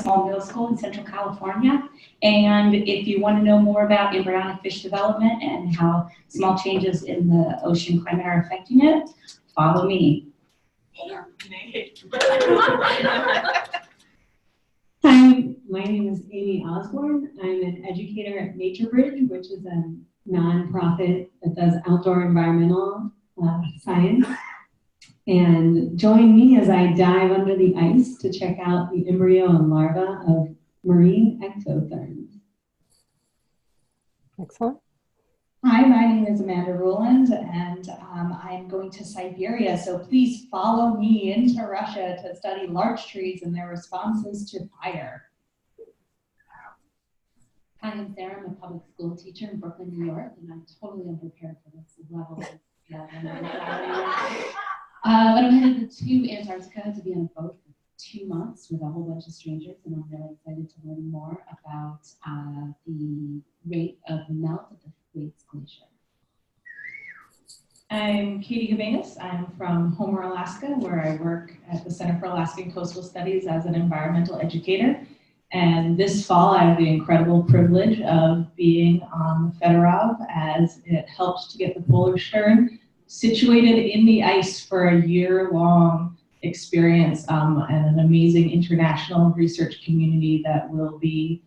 small middle school in Central California. And if you want to know more about embryonic fish development and how small changes in the ocean climate are affecting it, follow me. Hi, my name is Amy Osborne. I'm an educator at Nature Bridge, which is a nonprofit that does outdoor environmental science. And join me as I dive under the ice to check out the embryo and larva of marine ectotherms. Excellent. Hi, my name is Amanda Roland, and I'm going to Siberia, so please follow me into Russia to study larch trees and their responses to fire. Hi, I'm Sarah. I'm a public school teacher in Brooklyn, New York, and I'm totally unprepared for this level. But I'm headed to Antarctica to be on a boat for 2 months with a whole bunch of strangers, and I'm really excited to learn more about the rate of melt of the Thwaites Glacier. I'm Katie Gabanus. I'm from Homer, Alaska, where I work at the Center for Alaskan Coastal Studies as an environmental educator. And this fall, I have the incredible privilege of being on the Fedorov as it helped to get the polar stern situated in the ice for a year-long experience and an amazing international research community that will be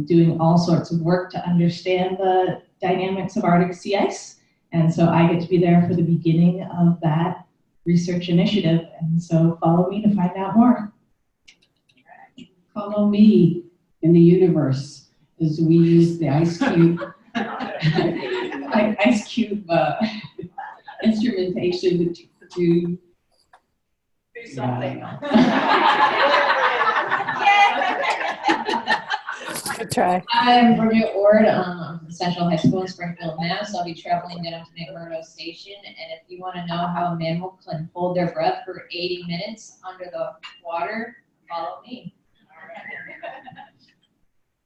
doing all sorts of work to understand the dynamics of Arctic sea ice. And so I get to be there for the beginning of that research initiative. And so follow me to find out more. Follow me in the universe as we use the ice cube, ice cube instrumentation to do something. Good try. I'm Bridget Ward. I'm from Central High School in Springfield, Mass. I'll be traveling down to McMurdo Station. And if you want to know how a mammal can hold their breath for 80 minutes under the water, follow me.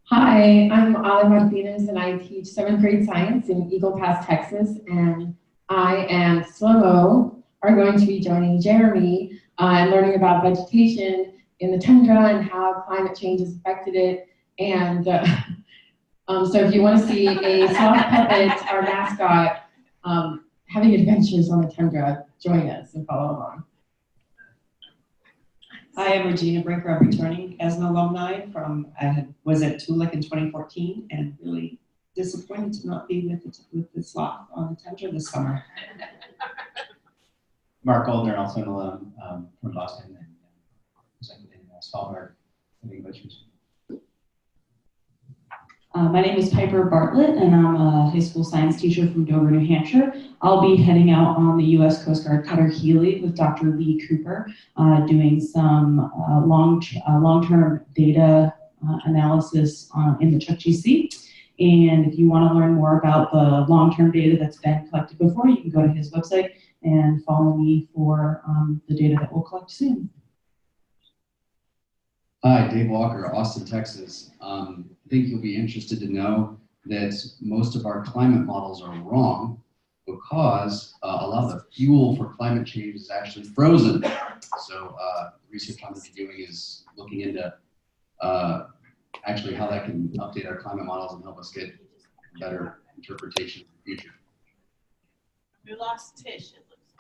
Hi, I'm Ala Martinez, and I teach 7th grade science in Eagle Pass, Texas. And I and Slomo are going to be joining Jeremy and learning about vegetation in the tundra and how climate change has affected it. And so if you want to see a soft puppet, our mascot, having adventures on the tundra, join us and follow along. Hi, I'm Regina Brinker. I'm returning as an alumni from, was at Toolik in 2014 and really disappointed to not be with the sloth on the tundra this summer. Mark Goldner, also an alum from Boston and presented in Svalbard. Glaciers. My name is Piper Bartlett, and I'm a high school science teacher from Dover, New Hampshire. I'll be heading out on the U.S. Coast Guard cutter Healy with Dr. Lee Cooper, doing some long-term data analysis in the Chukchi Sea. And if you want to learn more about the long-term data that's been collected before, you can go to his website and follow me for the data that we'll collect soon. Hi, Dave Walker, Austin, Texas. I think you'll be interested to know that most of our climate models are wrong because a lot of the fuel for climate change is actually frozen. So research I'm going to be doing is looking into actually how that can update our climate models and help us get better interpretation in the future. We lost Tish, it looks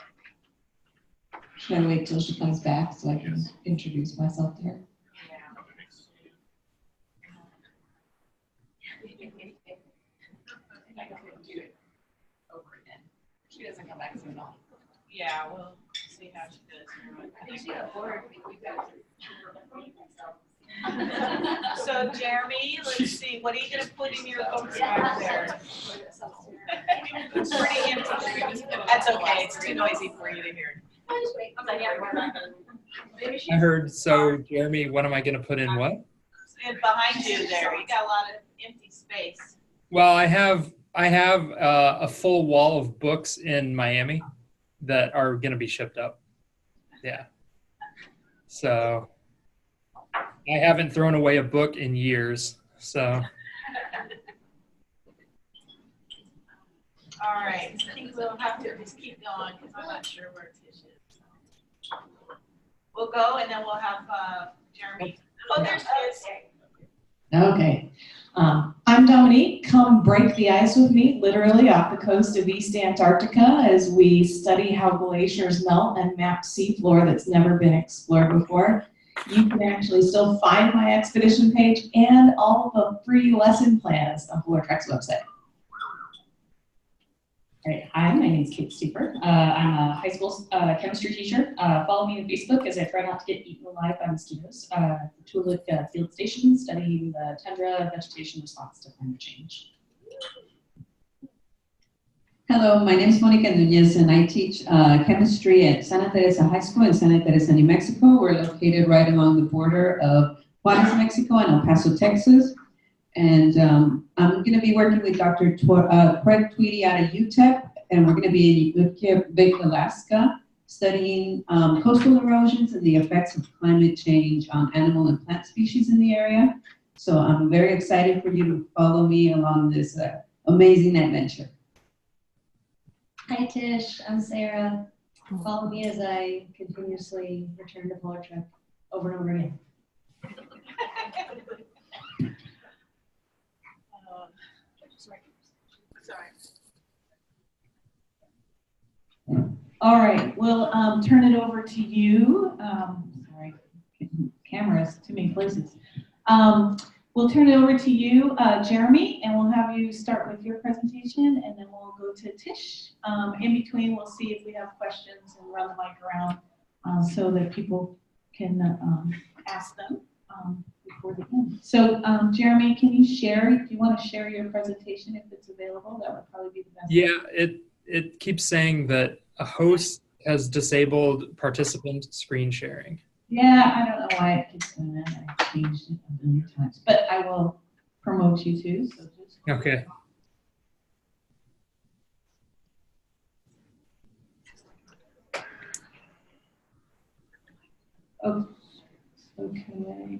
like. Should I wait till she comes back so I can introduce myself to her? She doesn't come back soon. Yeah, we'll see how she does. I think she got bored. So Jeremy, let's see, what are you going to put in your books back there? It's pretty empty. That's okay. It's too noisy for you to hear. I heard, so Jeremy, what am I going to put in what? And behind you there, you got a lot of empty space. Well, I have a full wall of books in Miami that are going to be shipped up. Yeah. So I haven't thrown away a book in years. So. All right. I think we'll have to just keep going because I'm not sure where Tish is. We'll go and then we'll have Jeremy. Oh, there's this. Okay. I'm Dominique. Come break the ice with me, literally off the coast of East Antarctica, as we study how glaciers melt and map seafloor that's never been explored before. You can actually still find my expedition page and all the free lesson plans on PolarTREC's website. All right, hi, my name is Kate Stieper. I'm a high school chemistry teacher. Follow me on Facebook as I try not to get eaten alive by mosquitoes. Toolik field station studying the tundra vegetation response to climate change. Hello, my name is Monica Nunez and I teach chemistry at Santa Teresa High School in Santa Teresa, New Mexico. We're located right along the border of Juarez, Mexico and El Paso, Texas. And I'm going to be working with Dr. Craig Tweedy out of UTEP, and we're going to be in Utquigvik, Alaska, studying coastal erosions and the effects of climate change on animal and plant species in the area. So I'm very excited for you to follow me along this amazing adventure. Hi Tish, I'm Sarah. Follow me as I continuously return to PolarTREC over and over again. All right, we'll turn it over to you. Sorry, cameras, too many places. We'll turn it over to you, Jeremy, and we'll have you start with your presentation, and then we'll go to Tish. In between, we'll see if we have questions and run the mic around so that people can ask them before the end. So, Jeremy, can you share, if you want to share your presentation, if it's available, that would probably be the best. Yeah, it keeps saying that a host has disabled participant screen sharing. Yeah, I don't know why it keeps doing that. I changed it a million times, but I will promote you too. So just Okay. oh, okay.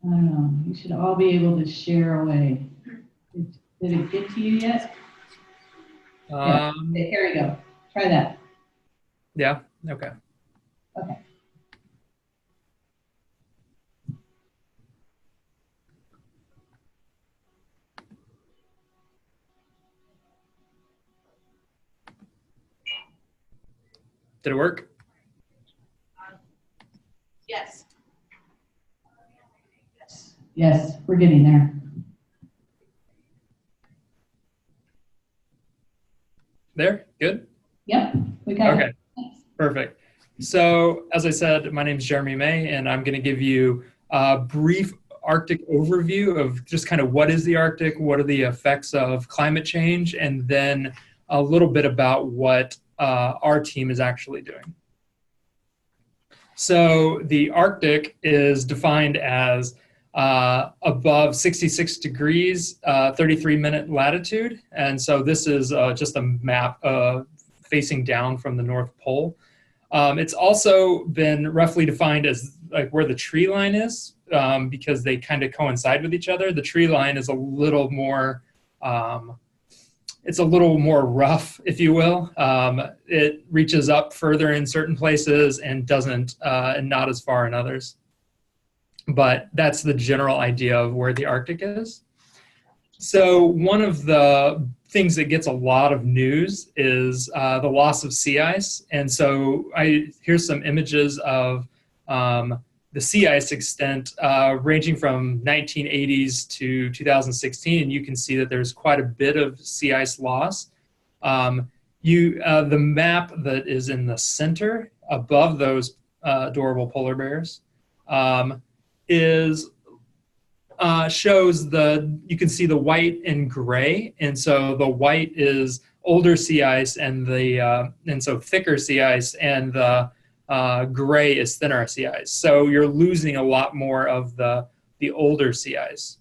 I don't know. You should all be able to share away. Did it get to you yet? Yeah. Here we go. Try that. Yeah. Okay. Okay. Did it work? Yes. Yes, we're getting there. There? Good? Yep, we got Okay. it. Perfect. So, as I said, my name is Jeremy May, and I'm going to give you a brief Arctic overview of just kind of what is the Arctic, what are the effects of climate change, and then a little bit about what our team is actually doing. So, the Arctic is defined as above 66 degrees, 33-minute latitude. And so this is just a map facing down from the North Pole. It's also been roughly defined as like where the tree line is, because they kind of coincide with each other. The tree line is a little more, it's a little more rough, if you will. It reaches up further in certain places and doesn't, and not as far in others. But that's the general idea of where the Arctic is. So one of the things that gets a lot of news is the loss of sea ice. And so here's some images of the sea ice extent ranging from 1980s to 2016. And you can see that there's quite a bit of sea ice loss. The map that is in the center above those adorable polar bears shows you can see the white and gray, and so the white is older sea ice, and so thicker sea ice, and the gray is thinner sea ice. So you're losing a lot more of the older sea ice.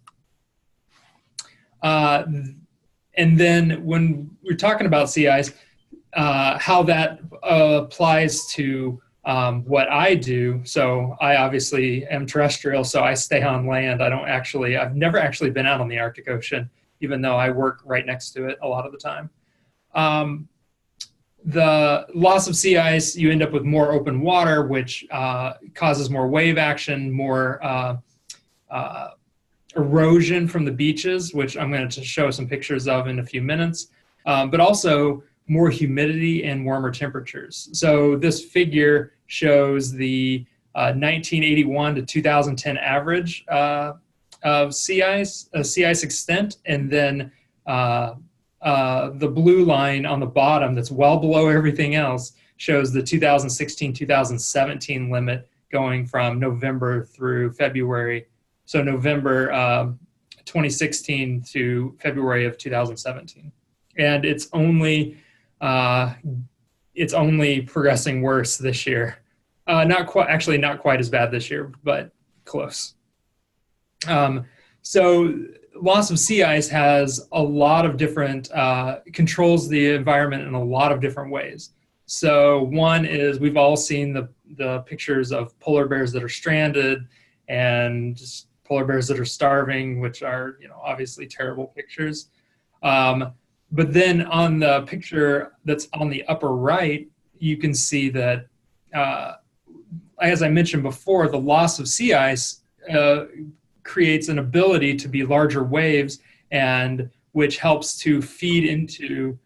And then when we're talking about sea ice, how that applies to what I do. So I obviously am terrestrial, so I stay on land. I've never actually been out on the Arctic Ocean, even though I work right next to it a lot of the time. the loss of sea ice, you end up with more open water, which causes more wave action, more erosion from the beaches, which I'm going to show some pictures of in a few minutes, but also more humidity and warmer temperatures. So this figure shows the 1981 to 2010 average of sea ice extent, and then the blue line on the bottom that's well below everything else shows the 2016-2017 limit going from November through February. So November 2016 to February of 2017. And it's only progressing worse this year. Not quite as bad this year, but close. So loss of sea ice has a lot of different, controls the environment in a lot of different ways. So one is, we've all seen the pictures of polar bears that are stranded and just polar bears that are starving, which are, obviously terrible pictures. But then on the picture that's on the upper right, you can see that, as I mentioned before, the loss of sea ice creates an ability to be larger waves, and which helps to feed into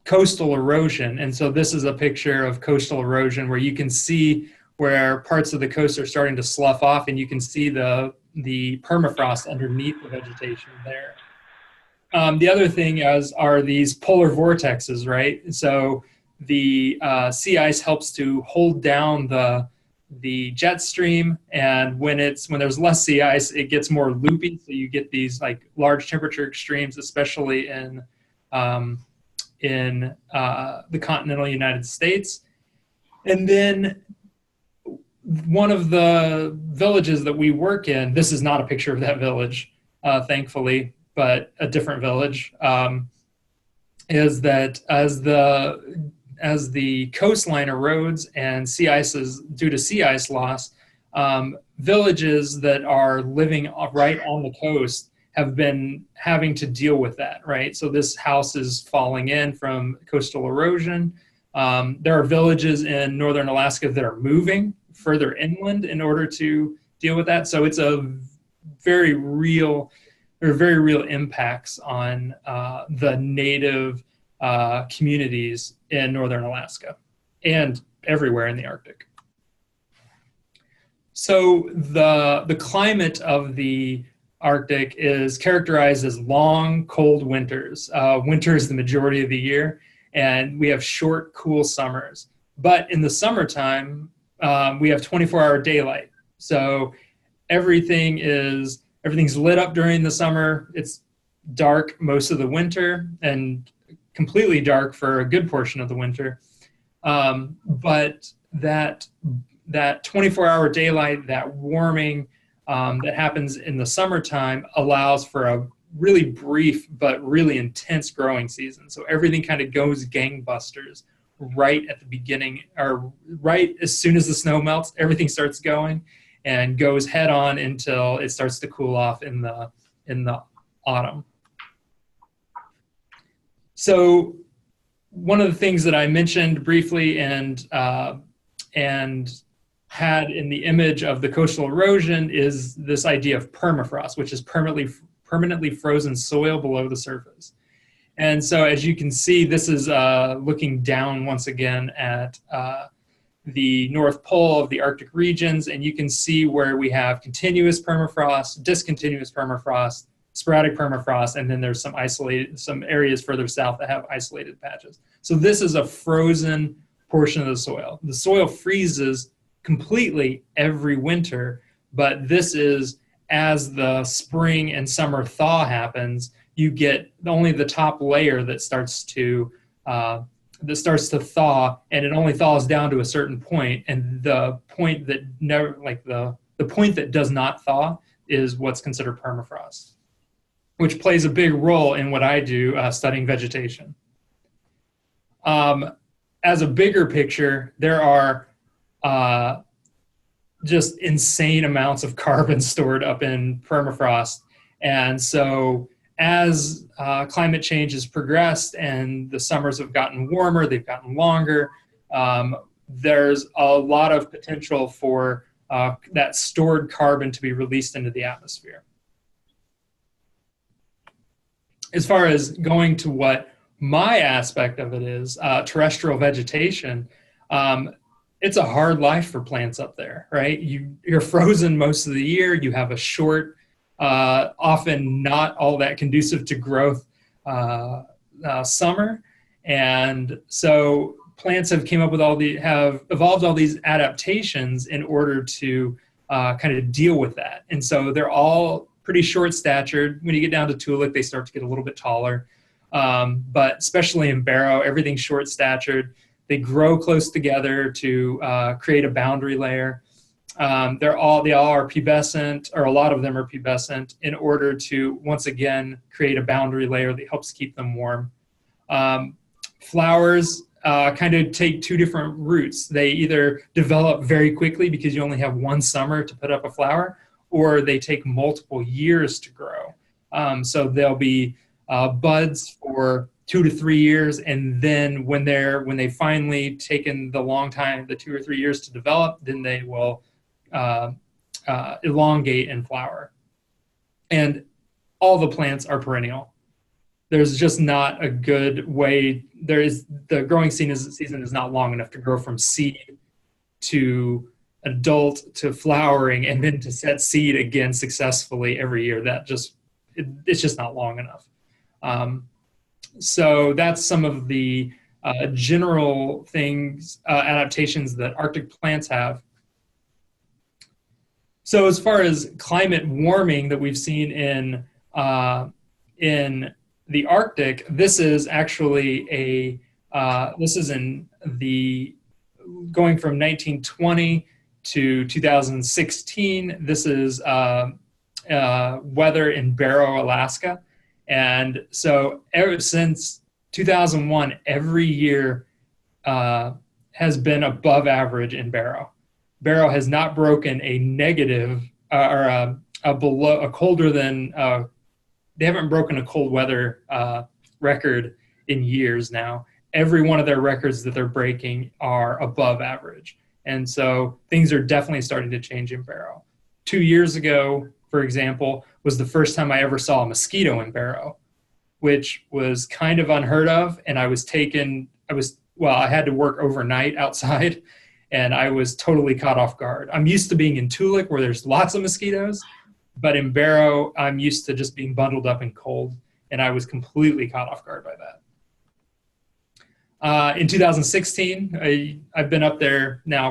coastal erosion. And so this is a picture of coastal erosion where you can see where parts of the coast are starting to slough off, and you can see the permafrost underneath the vegetation there. The other thing are these polar vortexes, right? So the sea ice helps to hold down the jet stream, and when there's less sea ice, it gets more loopy, so you get these like large temperature extremes, especially in the continental United States. And then one of the villages that we work in, this is not a picture of that village, thankfully, but a different village, is that as the coastline erodes and sea ice is due to sea ice loss, villages that are living right on the coast have been having to deal with that, right? So this house is falling in from coastal erosion. There are villages in northern Alaska that are moving further inland in order to deal with that. So it's there are very real impacts on the native communities in northern Alaska and everywhere in the Arctic. So the climate of the Arctic is characterized as long, cold winters. Winter is the majority of the year, and we have short, cool summers. But in the summertime, we have 24-hour daylight. So everything's lit up during the summer. It's dark most of the winter and completely dark for a good portion of the winter. But that 24-hour daylight, that warming that happens in the summertime allows for a really brief but really intense growing season. So everything kind of goes gangbusters right at the beginning, or right as soon as the snow melts, everything starts going and goes head on until it starts to cool off in the autumn. So one of the things that I mentioned briefly and had in the image of the coastal erosion is this idea of permafrost, which is permanently frozen soil below the surface. And so as you can see, this is looking down once again at the North Pole of the Arctic regions, and you can see where we have continuous permafrost, discontinuous permafrost, sporadic permafrost, and then there's some areas further south that have isolated patches. So this is a frozen portion of the soil. The soil freezes completely every winter, but this is as the spring and summer thaw happens, you get only the top layer that starts to thaw, and it only thaws down to a certain point, and the point that the point that does not thaw is what's considered permafrost, which plays a big role in what I do studying vegetation. As a bigger picture, there are just insane amounts of carbon stored up in permafrost. And so as climate change has progressed and the summers have gotten warmer, they've gotten longer, there's a lot of potential for that stored carbon to be released into the atmosphere. As far as going to what my aspect of it is, terrestrial vegetation, it's a hard life for plants up there, right? You're frozen most of the year. You have a short, often not all that conducive to growth summer. And so plants have evolved all these adaptations in order to kind of deal with that. And so they're all pretty short-statured. When you get down to Toolik, they start to get a little bit taller. But especially in Barrow, everything's short-statured. They grow close together to create a boundary layer. They all are pubescent, or a lot of them are pubescent, in order to, once again, create a boundary layer that helps keep them warm. Flowers kind of take two different routes. They either develop very quickly because you only have one summer to put up a flower, or they take multiple years to grow. So they'll be buds for 2 to 3 years, and then when they finally taken the long time, the 2 or 3 years to develop, then they will elongate and flower. And all the plants are perennial. There's just not a good way. The growing season is not long enough to grow from seed to adult to flowering and then to set seed again successfully every year. It's just not long enough. So that's some of the general things, adaptations that Arctic plants have. So as far as climate warming that we've seen in the Arctic, this is actually going from 1920 to 2016. This is weather in Barrow, Alaska. And so ever since 2001, every year has been above average in Barrow. Barrow has not broken a negative or a colder than, they haven't broken a cold weather record in years now. Every one of their records that they're breaking are above average. And so things are definitely starting to change in Barrow. 2 years ago, for example, was the first time I ever saw a mosquito in Barrow, which was kind of unheard of. And I had to work overnight outside, and I was totally caught off guard. I'm used to being in Toolik where there's lots of mosquitoes, but in Barrow, I'm used to just being bundled up and cold, and I was completely caught off guard by that. In 2016, I've been up there now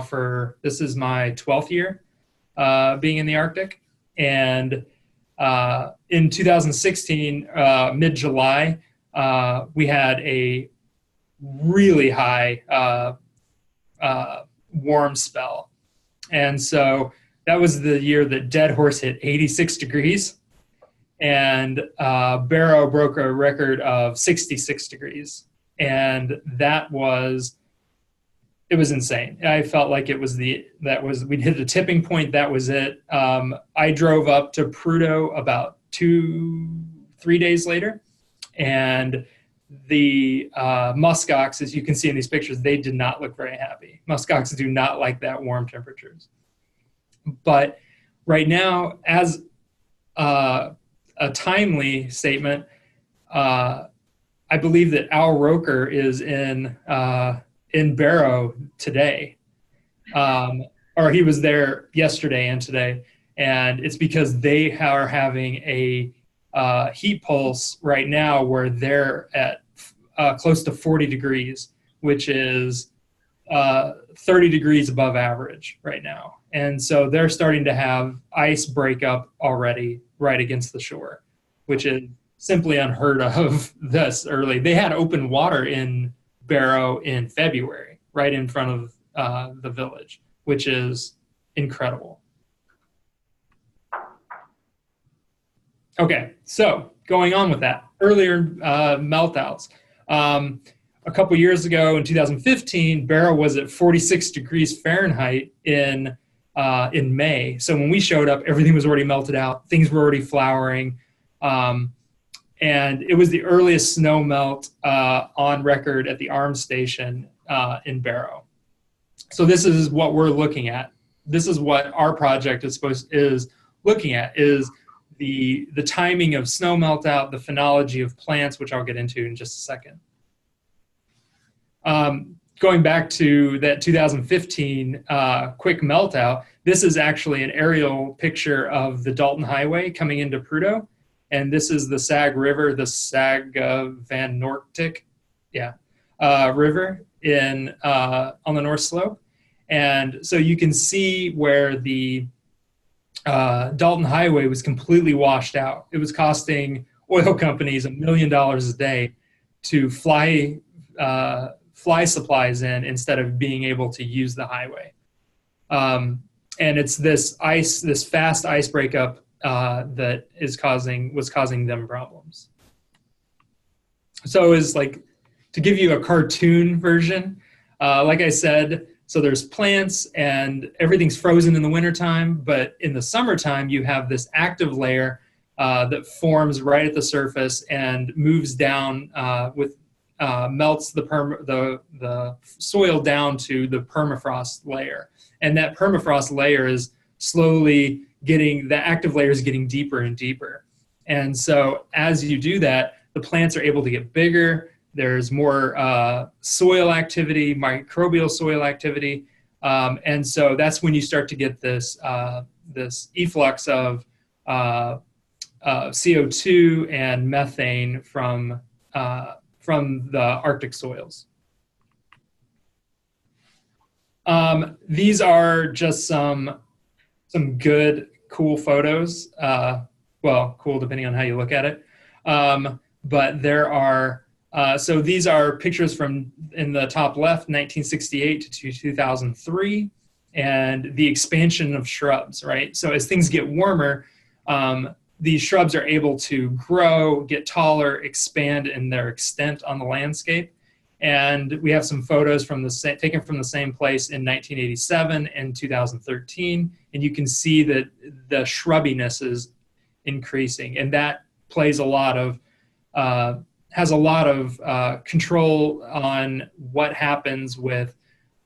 this is my 12th year being in the Arctic. And in 2016, mid-July, we had a really high warm spell. And so that was the year that Dead Horse hit 86 degrees. And Barrow broke a record of 66 degrees. And it was insane. I felt like we'd hit the tipping point. That was it. I drove up to Prudhoe about 2-3 days later, and the muskox, as you can see in these pictures, they did not look very happy. Muskox do not like that warm temperatures. But right now, as a timely statement, I believe that Al Roker is in Barrow today, or he was there yesterday and today, and it's because they are having a heat pulse right now where they're at close to 40 degrees, which is 30 degrees above average right now. And so they're starting to have ice break up already right against the shore, which is simply unheard of this early. They had open water in Barrow in February, right in front of the village, which is incredible. Okay, so going on with that, earlier meltouts. A couple years ago in 2015, Barrow was at 46 degrees Fahrenheit in May. So when we showed up, everything was already melted out. Things were already flowering. And it was the earliest snow melt on record at the Arms Station in Barrow. So this is what we're looking at. This is what our project is looking at, is the timing of snow melt out, the phenology of plants, which I'll get into in just a second. Going back to that 2015 quick melt out, this is actually an aerial picture of the Dalton Highway coming into Prudhoe. And this is the Sag River, the Sag Van Noortik, river on the North Slope. And so you can see where the Dalton Highway was completely washed out. It was costing oil companies $1 million a day to fly supplies in instead of being able to use the highway. And it's this fast ice breakup that was causing them problems. So is like, to give you a cartoon version, like I said, so there's plants and everything's frozen in the wintertime, but in the summertime you have this active layer that forms right at the surface and moves down melts the soil down to the permafrost layer. And that permafrost layer is slowly the active layer is getting deeper and deeper. And so as you do that, the plants are able to get bigger. There's more soil activity, microbial soil activity. And so that's when you start to get this efflux of CO2 and methane from the Arctic soils. These are just some good, cool photos. Well, cool depending on how you look at it. But there are, so these are pictures from, in the top left, 1968 to 2003, and the expansion of shrubs, right? So as things get warmer, these shrubs are able to grow, get taller, expand in their extent on the landscape. And we have some photos taken from the same place in 1987 and 2013. And you can see that the shrubbiness is increasing. And that plays a lot of, has a lot of control on what happens with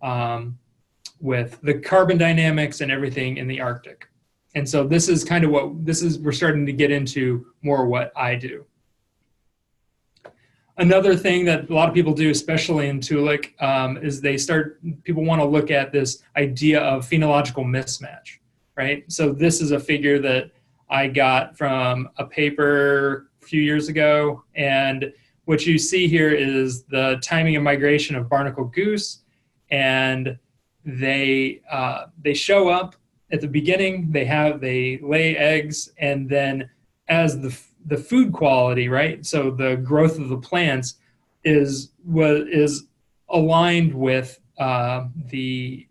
the carbon dynamics and everything in the Arctic. And so this is kind of we're starting to get into more what I do. Another thing that a lot of people do, especially in Toolik, is people want to look at this idea of phenological mismatch, right? So this is a figure that I got from a paper a few years ago. And what you see here is the timing of migration of barnacle goose. And they show up at the beginning, they lay eggs, and then as the food quality, right? So the growth of the plants is aligned with the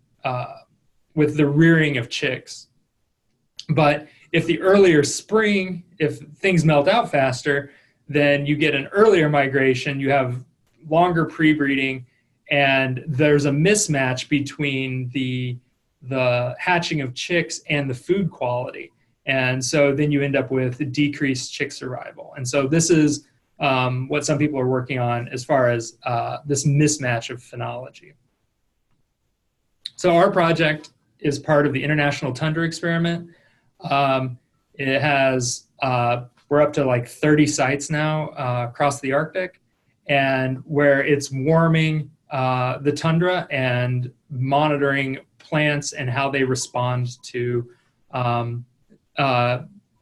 rearing of chicks. But if the earlier spring, if things melt out faster, then you get an earlier migration, you have longer pre-breeding, and there's a mismatch between the hatching of chicks and the food quality. And so then you end up with decreased chick survival. And so this is what some people are working on as far as this mismatch of phenology. So our project is part of the International Tundra Experiment. It has, we're up to like 30 sites now across the Arctic, and where it's warming the tundra and monitoring plants and how they respond to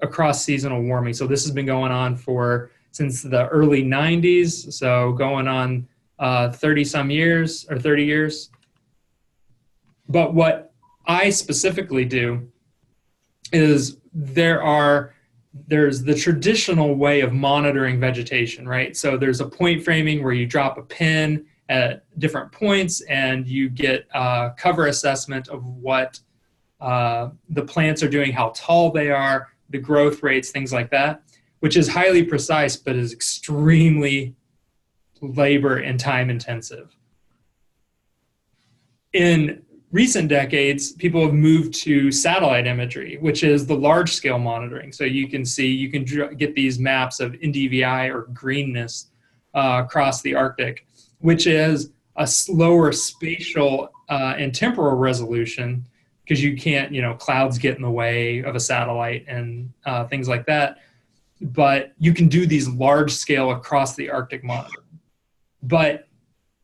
across seasonal warming. So this has been going on since the early 90s, so going on 30 years. But what I specifically do is there's the traditional way of monitoring vegetation, right? So there's a point framing where you drop a pin at different points and you get a cover assessment of what the plants are doing, how tall they are, the growth rates, things like that, which is highly precise, but is extremely labor and time intensive. In recent decades, people have moved to satellite imagery, which is the large scale monitoring. So you can see, you can get these maps of NDVI or greenness across the Arctic, which is a slower spatial and temporal resolution, because you can't, clouds get in the way of a satellite and things like that. But you can do these large scale across the Arctic monitoring. But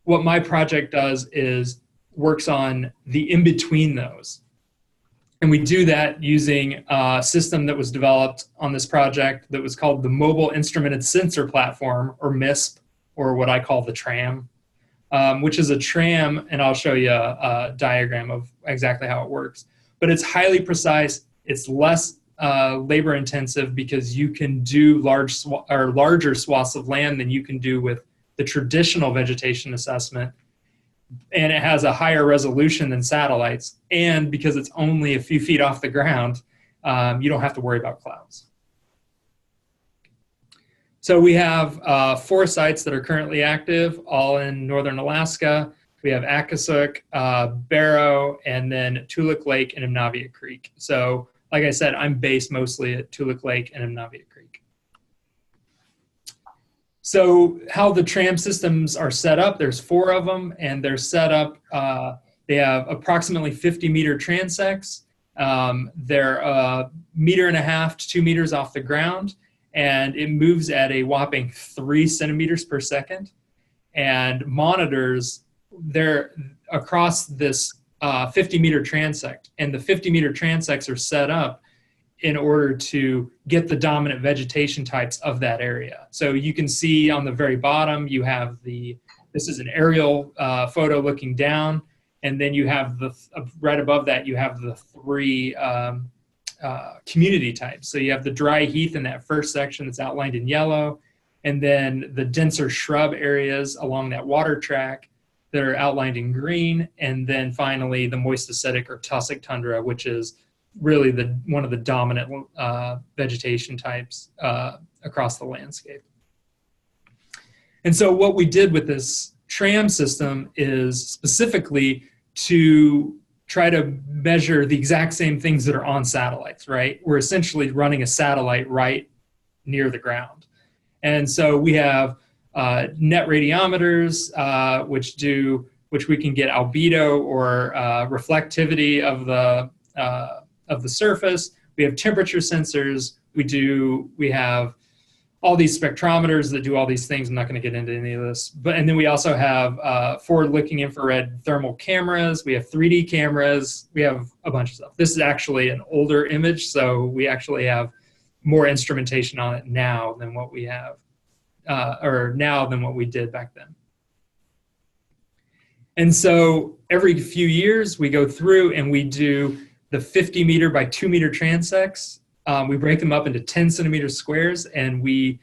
what my project does is works on the in-between those. And we do that using a system that was developed on this project that was called the Mobile Instrumented Sensor Platform, or MISP, or what I call the tram, which is a tram, and I'll show you a diagram of exactly how it works. But it's highly precise, it's less labor intensive, because you can do larger swaths of land than you can do with the traditional vegetation assessment. And it has a higher resolution than satellites. And because it's only a few feet off the ground, you don't have to worry about clouds. So we have 4 sites that are currently active, all in northern Alaska. We have Akasuk, Barrow, and then Toolik Lake and Imnavia Creek. So like I said, I'm based mostly at Toolik Lake and Imnavia Creek. So how the tram systems are set up, there's 4 of them, and they're set up, they have approximately 50-meter transects. They're 1.5 meters to 2 meters off the ground, and it moves at a whopping 3 centimeters per second, and monitors they're across this 50-meter transect. And the 50-meter transects are set up in order to get the dominant vegetation types of that area. So you can see on the very bottom, you have this is an aerial photo looking down, and then you have right above that, you have the 3 community types. So you have the dry heath in that first section that's outlined in yellow, and then the denser shrub areas along that water track that are outlined in green, and then finally the moist acidic or tussock tundra, which is really one of the dominant vegetation types across the landscape. And so what we did with this tram system is specifically to try to measure the exact same things that are on satellites, right? We're essentially running a satellite right near the ground. And so we have net radiometers, which we can get albedo or reflectivity of the surface. We have temperature sensors. We have all these spectrometers that do all these things. I'm not going to get into any of this. And then we also have forward-looking infrared thermal cameras. We have 3D cameras. We have a bunch of stuff. This is actually an older image, so we actually have more instrumentation on it now than what we have, than what we did back then. And so every few years we go through and we do the 50-meter by 2-meter transects. We break them up into 10 centimeter squares, and we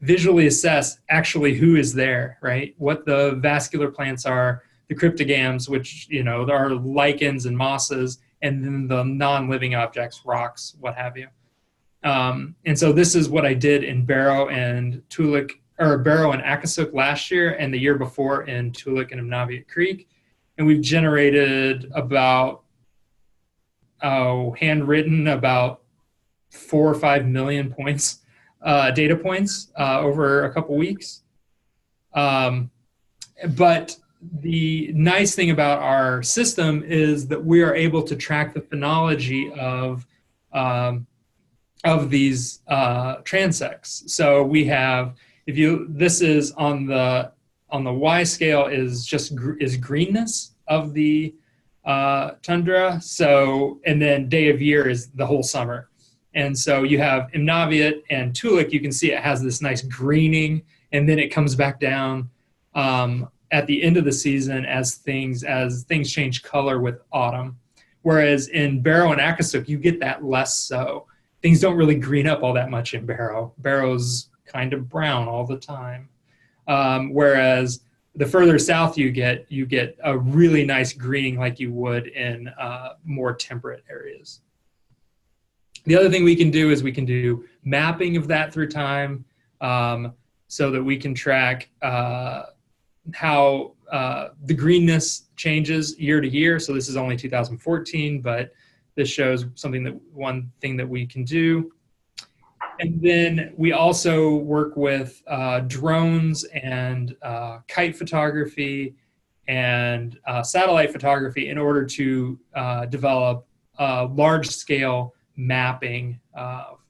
visually assess actually who is there, right? What the vascular plants are, the cryptogams, which, are lichens and mosses, and then the non-living objects, rocks, what have you. And so this is what I did in Barrow and Akasuk last year, and the year before in Toolik and Imnavia Creek. And we've generated about, handwritten about 4 or 5 million points, data points over a couple weeks. But the nice thing about our system is that we are able to track the phenology of these transects. So we have, this is on the Y scale is greenness of the tundra. So, and then day of year is the whole summer. And so you have Imnavia and Toolik, you can see it has this nice greening, and then it comes back down at the end of the season as things change color with autumn. Whereas in Barrow and Akasuk, you get that less so. Things don't really green up all that much in Barrow. Barrow's kind of brown all the time. Whereas the further south you get a really nice greening like you would in more temperate areas. The other thing we can do is we can do mapping of that through time, so that we can track how the greenness changes year to year. So this is only 2014, but this shows one thing that we can do. And then we also work with drones and kite photography and satellite photography in order to develop large-scale mapping of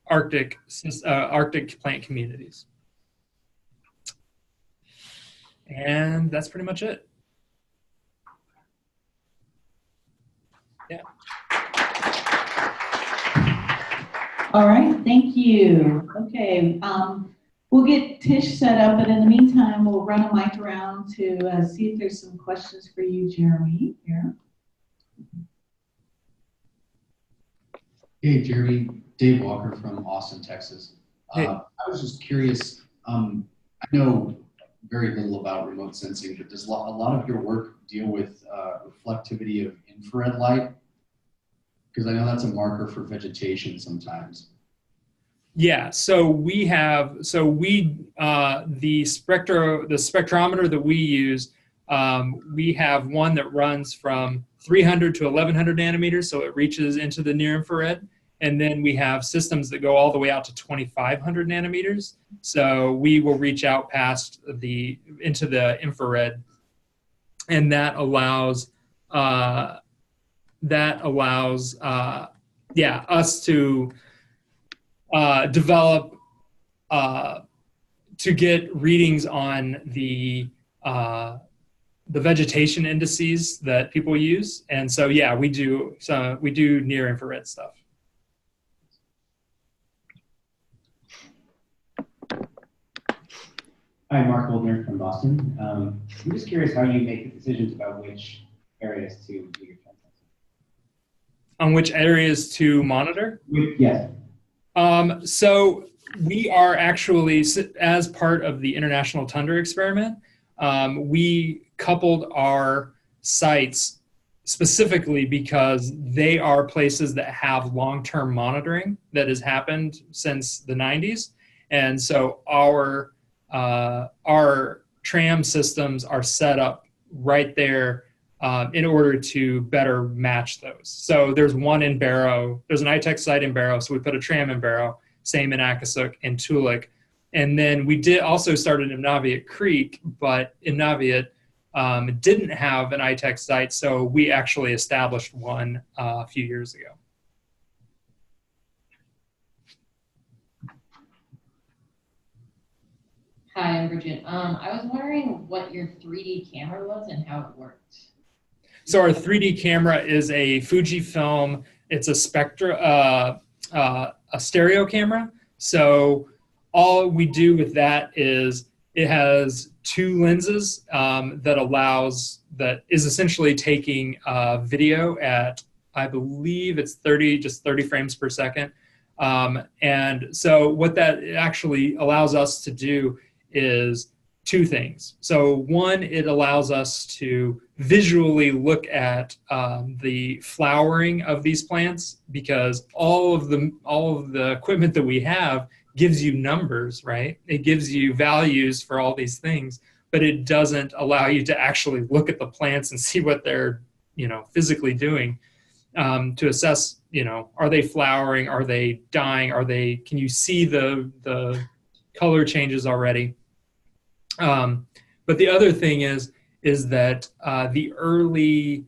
Arctic plant communities. And that's pretty much it. Yeah. All right, thank you. Okay, we'll get Tish set up, but in the meantime, we'll run a mic around to see if there's some questions for you, Jeremy, here. Hey, Jeremy. Dave Walker from Austin, Texas. Hey. I was just curious, I know very little about remote sensing, but does a lot of your work deal with reflectivity of infrared light? Because I know that's a marker for vegetation sometimes. Yeah, so the spectrometer that we use, we have one that runs from 300 to 1100 nanometers, so it reaches into the near infrared. And then we have systems that go all the way out to 2500 nanometers. So we will reach out past into the infrared, and that allows us to develop to get readings on the vegetation indices that people use. And so yeah, we do near infrared stuff. Hi, Mark Oldner from Boston. I'm just curious how you make the decisions about which areas to do your transects. On which areas to monitor? Yes. So we are actually, as part of the International Tundra Experiment, we coupled our sites specifically because they are places that have long-term monitoring that has happened since the 90s. And so our tram systems are set up right there in order to better match those. So there's one in Barrow, there's an ITEC site in Barrow, so we put a tram in Barrow, same in Akasuk and Toolik. And then we did also start in Naviat Creek, but in Naviat didn't have an ITEC site, so we actually established one a few years ago. Hi, I'm Bridget. I was wondering what your 3D camera was and how it worked. So our 3D camera is a Fujifilm. It's a a stereo camera. So all we do with that is it has two lenses that is essentially taking video at, I believe it's 30 frames per second. And so what that actually allows us to do is two things. So one, it allows us to visually look at the flowering of these plants, because all of the equipment that we have gives you numbers, right? It gives you values for all these things, but it doesn't allow you to actually look at the plants and see what they're, physically doing to assess, are they flowering? Are they dying? Can you see the color changes already? But the other thing is that the early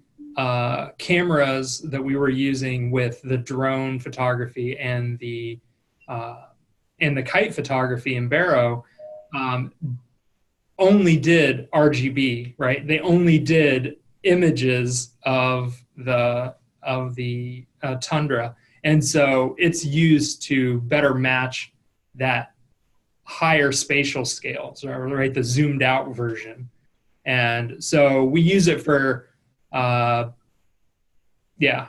cameras that we were using with the drone photography and the kite photography in Barrow only did RGB, right? They only did images of the tundra, and so it's used to better match that higher spatial scales, right? The zoomed out version. And so we use it for,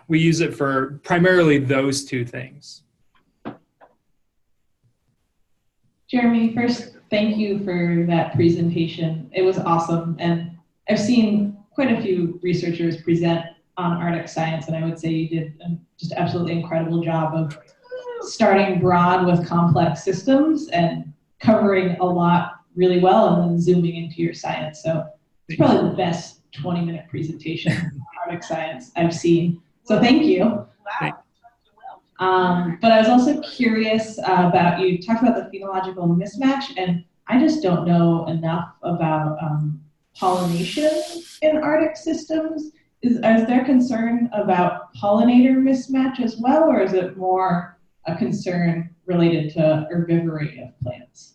we use it for primarily those two things. Jeremy, first, thank you for that presentation. It was awesome. And I've seen quite a few researchers present on Arctic science, and I would say you did a just absolutely incredible job of starting broad with complex systems and covering a lot really well and then zooming into your science. So It's probably the best 20-minute presentation on Arctic science I've seen. So thank you. But I was also curious about, you talked about the phenological mismatch, and I just don't know enough about pollination in Arctic systems. Is there concern about pollinator mismatch as well, or is it more a concern related to herbivory of plants?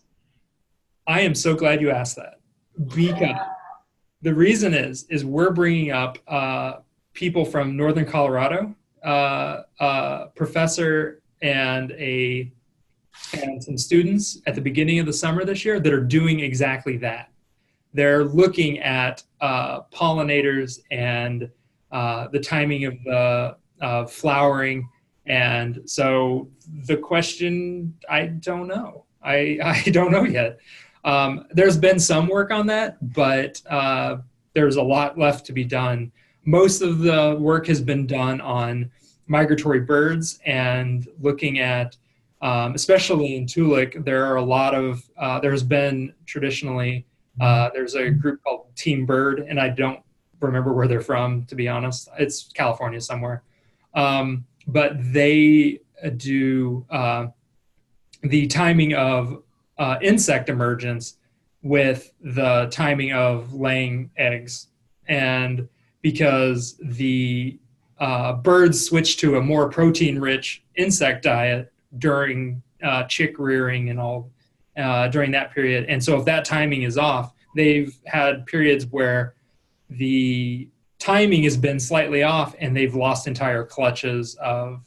I am so glad you asked that, because the reason is we're bringing up people from Northern Colorado, professor and some students at the beginning of the summer this year that are doing exactly that. They're looking at pollinators and the timing of the flowering. And so the question, I don't know. I don't know yet. There's been some work on that, but there's a lot left to be done. Most of the work has been done on migratory birds and looking at, especially in Toolik, there are a lot of, there's been traditionally, there's a group called Team Bird, and I don't remember where they're from, to be honest. It's California somewhere. But they do the timing of insect emergence with the timing of laying eggs. And because the birds switch to a more protein-rich insect diet during chick rearing and all during that period. And so if that timing is off, they've had periods where the timing has been slightly off and they've lost entire clutches of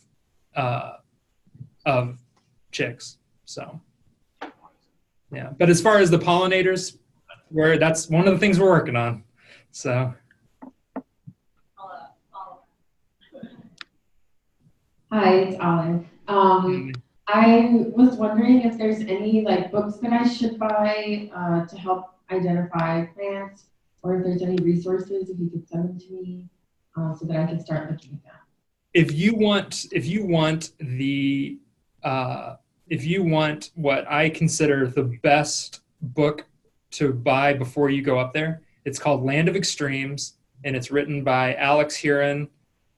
chicks. So, yeah. But as far as the pollinators, that's one of the things we're working on. So. Hi, it's Olive. I was wondering if there's any books that I should buy to help identify plants, or if there's any resources, if you could send them to me so that I can start looking at that. If you want what I consider the best book to buy before you go up there, it's called Land of Extremes, and it's written by Alex Huron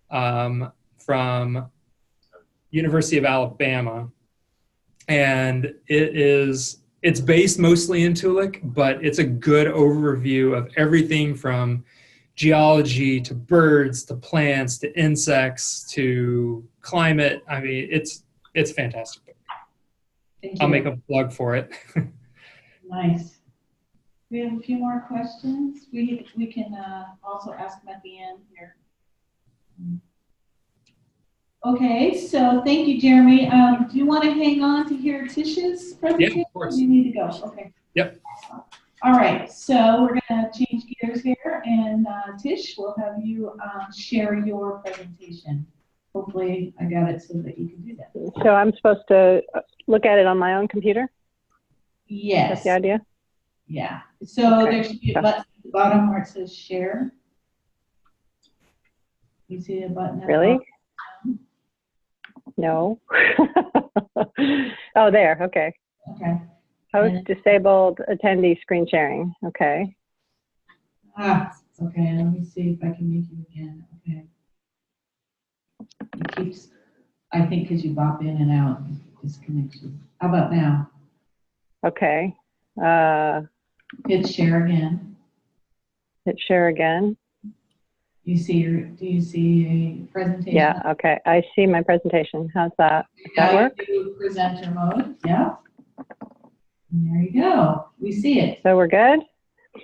from University of Alabama. And it's based mostly in Toolik, but it's a good overview of everything from geology to birds to plants to insects to climate. I mean, it's a fantastic book. I'll make a plug for it. Nice. We have a few more questions. We can also ask them at the end here. Okay, so thank you, Jeremy. Do you want to hang on to hear Tish's presentation? Yeah, of course. You need to go. Okay. Yep. All right, so we're going to change gears here, and Tish, we'll have you share your presentation. Hopefully, I got it so that you can do that. So I'm supposed to look at it on my own computer? Yes. That's the idea? Yeah. So Okay. there should be a button at the bottom where it says share. You see a button at Really? the bottom? No. Oh, there. Okay. Okay. Host disabled attendee screen sharing. Okay. Okay. Let me see if I can make you again. Okay. It keeps, I think because you bop in and out, disconnects you. How about now? Okay. Hit share again. Hit share again. Do you see a presentation? Yeah, okay. I see my presentation. How's that? Does that work? Do presenter mode. Yeah. And there you go. We see it. So we're good?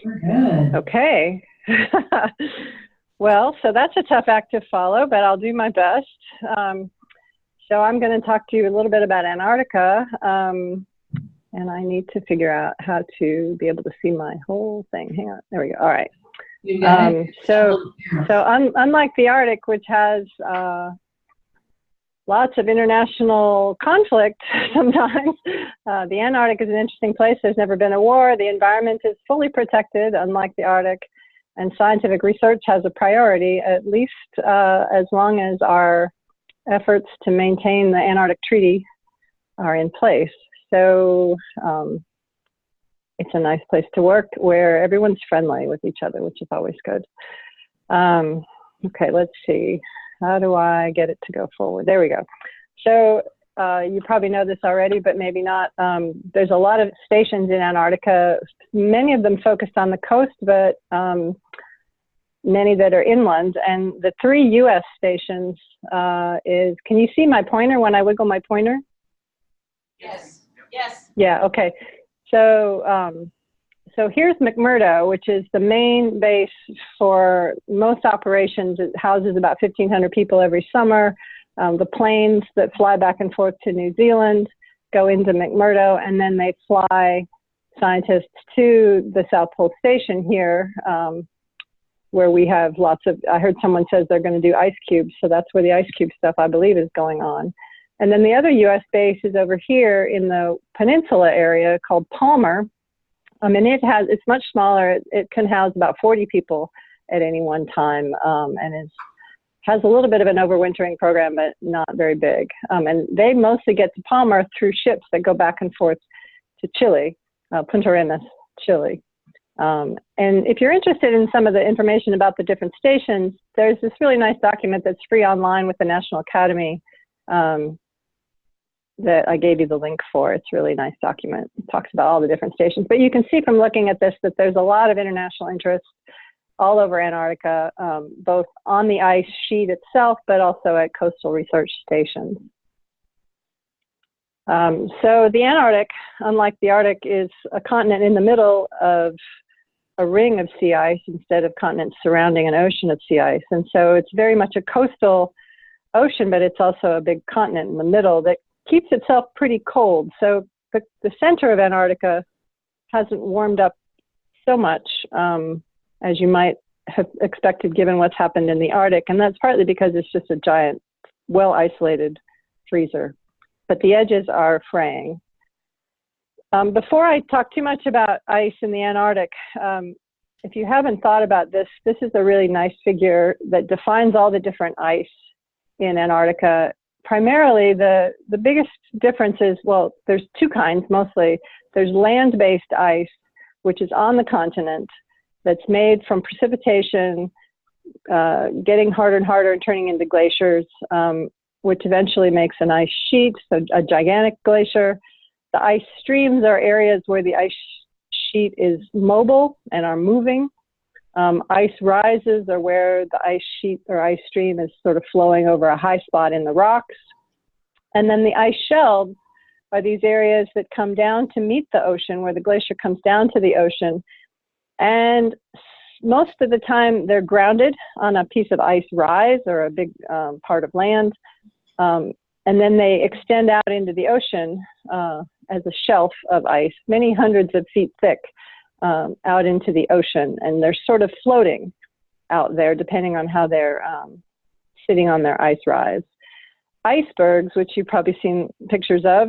We're good. Okay. Well, so that's a tough act to follow, but I'll do my best. So I'm going to talk to you a little bit about Antarctica, and I need to figure out how to be able to see my whole thing. Hang on. There we go. All right. So unlike the Arctic, which has lots of international conflict sometimes, the Antarctic is an interesting place. There's never been a war. The environment is fully protected, unlike the Arctic, and scientific research has a priority, at least as long as our efforts to maintain the Antarctic Treaty are in place. So it's a nice place to work where everyone's friendly with each other, which is always good. Okay, let's see. How do I get it to go forward? There we go. So you probably know this already, but maybe not. There's a lot of stations in Antarctica, many of them focused on the coast, but many that are inland. And the 3 U.S. stations can you see my pointer when I wiggle my pointer? Yes. Yes. Yeah, okay. So, so here's McMurdo, which is the main base for most operations. It houses about 1,500 people every summer. The planes that fly back and forth to New Zealand go into McMurdo, and then they fly scientists to the South Pole Station here, where we have lots of, I heard someone says they're going to do ice cubes, so that's where the ice cube stuff, I believe, is going on. And then the other U.S. base is over here in the peninsula area called Palmer. And it's much smaller. It can house about 40 people at any one time, and has a little bit of an overwintering program, but not very big. And they mostly get to Palmer through ships that go back and forth to Chile, Punta Arenas, Chile. And if you're interested in some of the information about the different stations, there's this really nice document that's free online with the National Academy that I gave you the link for. It's a really nice document. It talks about all the different stations. But you can see from looking at this that there's a lot of international interest all over Antarctica, both on the ice sheet itself, but also at coastal research stations. So the Antarctic, unlike the Arctic, is a continent in the middle of a ring of sea ice instead of continents surrounding an ocean of sea ice. And so it's very much a coastal ocean, but it's also a big continent in the middle that keeps itself pretty cold. So the center of Antarctica hasn't warmed up so much as you might have expected given what's happened in the Arctic. And that's partly because it's just a giant, well-isolated freezer. But the edges are fraying. Before I talk too much about ice in the Antarctic, if you haven't thought about this, this is a really nice figure that defines all the different ice in Antarctica. Primarily, the biggest difference is, well, there's 2 kinds mostly. There's land-based ice, which is on the continent, that's made from precipitation, getting harder and harder and turning into glaciers, which eventually makes an ice sheet, so a gigantic glacier. The ice streams are areas where the ice sheet is mobile and are moving. Ice rises are where the ice sheet or ice stream is sort of flowing over a high spot in the rocks. And then the ice shelves are these areas that come down to meet the ocean, where the glacier comes down to the ocean. And most of the time they're grounded on a piece of ice rise or a big part of land. And then they extend out into the ocean as a shelf of ice, many hundreds of feet thick, out into the ocean. And they're sort of floating out there depending on how they're sitting on their ice rise. Icebergs, which you've probably seen pictures of,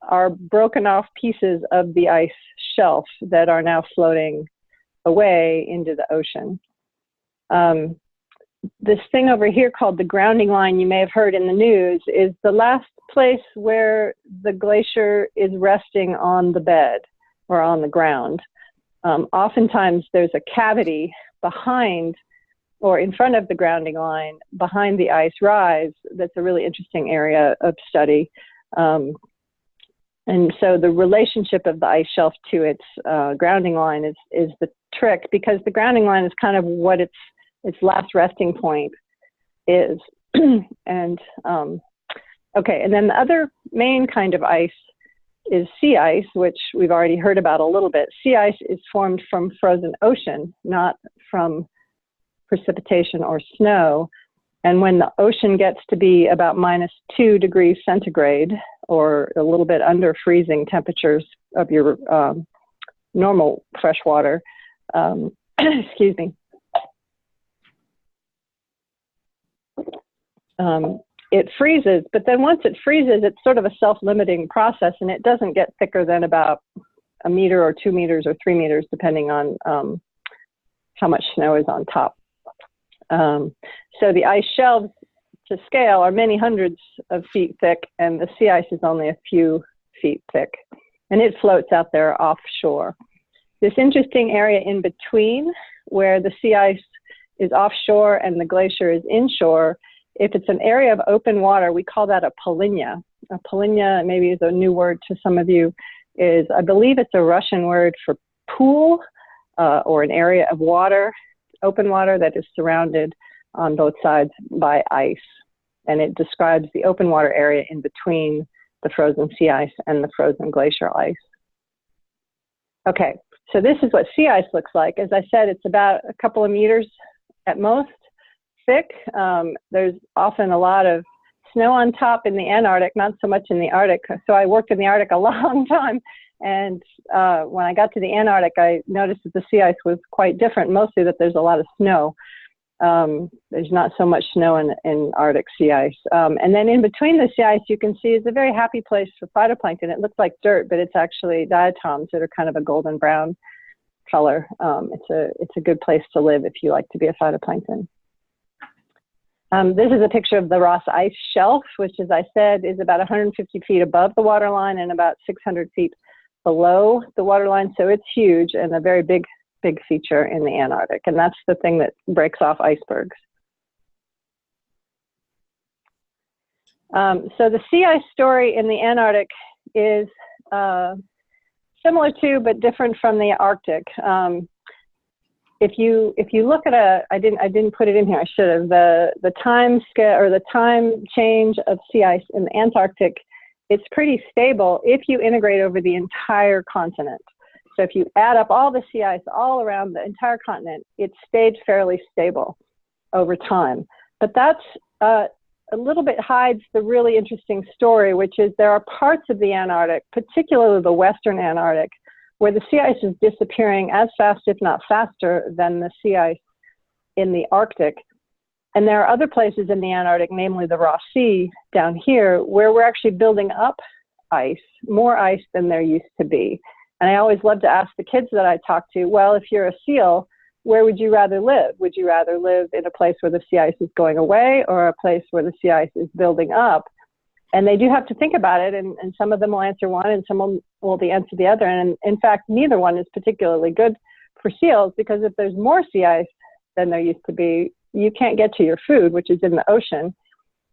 are broken off pieces of the ice shelf that are now floating away into the ocean. This thing over here called the grounding line, you may have heard in the news, is the last place where the glacier is resting on the bed or on the ground. Oftentimes there's a cavity behind or in front of the grounding line behind the ice rise. That's a really interesting area of study. And so the relationship of the ice shelf to its grounding line is the trick, because the grounding line is kind of what its last resting point is. And okay, and then the other main kind of ice is sea ice, which we've already heard about a little bit. Sea ice is formed from frozen ocean, not from precipitation or snow. And when the ocean gets to be about -2 degrees centigrade, or a little bit under freezing temperatures of your normal fresh water, excuse me, it freezes. But then once it freezes, it's sort of a self-limiting process, and it doesn't get thicker than about 1 meter or 2 meters or 3 meters, depending on how much snow is on top. So the ice shelves to scale are many hundreds of feet thick, and the sea ice is only a few feet thick, and it floats out there offshore. this interesting area in between where the sea ice is offshore and the glacier is inshore. If it's an area of open water, we call that a polynya. A polynya, maybe is a new word to some of you, is, I believe it's a Russian word for pool, or an area of water, open water that is surrounded on both sides by ice. And it describes the open water area in between the frozen sea ice and the frozen glacial ice. Okay, so this is what sea ice looks like. As I said, it's about a couple of meters at most thick. There's often a lot of snow on top in the Antarctic, not so much in the Arctic. So I worked in the Arctic a long time. And when I got to the Antarctic, I noticed that the sea ice was quite different, mostly that there's a lot of snow. There's not so much snow in Arctic sea ice. And then in between the sea ice, you can see is a very happy place for phytoplankton. It looks like dirt, but it's actually diatoms that are kind of a golden brown color. It's a good place to live if you like to be a phytoplankton. This is a picture of the Ross Ice Shelf, which, as I said, is about 150 feet above the waterline and about 600 feet below the waterline. So it's huge and a very big feature in the Antarctic. And that's the thing that breaks off icebergs. So the sea ice story in the Antarctic is similar to, but different from the Arctic. If you look at I didn't put it in here, I should have, the time scale or the time change of sea ice in the Antarctic, it's pretty stable if you integrate over the entire continent. So if you add up all the sea ice all around the entire continent, it stayed fairly stable over time. But that's a little bit hides the really interesting story, which is there are parts of the Antarctic, particularly the Western Antarctic, where the sea ice is disappearing as fast, if not faster, than the sea ice in the Arctic. And there are other places in the Antarctic, namely the Ross Sea down here, where we're actually building up ice, more ice than there used to be. And I always love to ask the kids that I talk to, well, if you're a seal, where would you rather live? Would you rather live in a place where the sea ice is going away or a place where the sea ice is building up? And they do have to think about it, and some of them will answer one and some will answer the other. And in fact, neither one is particularly good for seals, because if there's more sea ice than there used to be, you can't get to your food, which is in the ocean.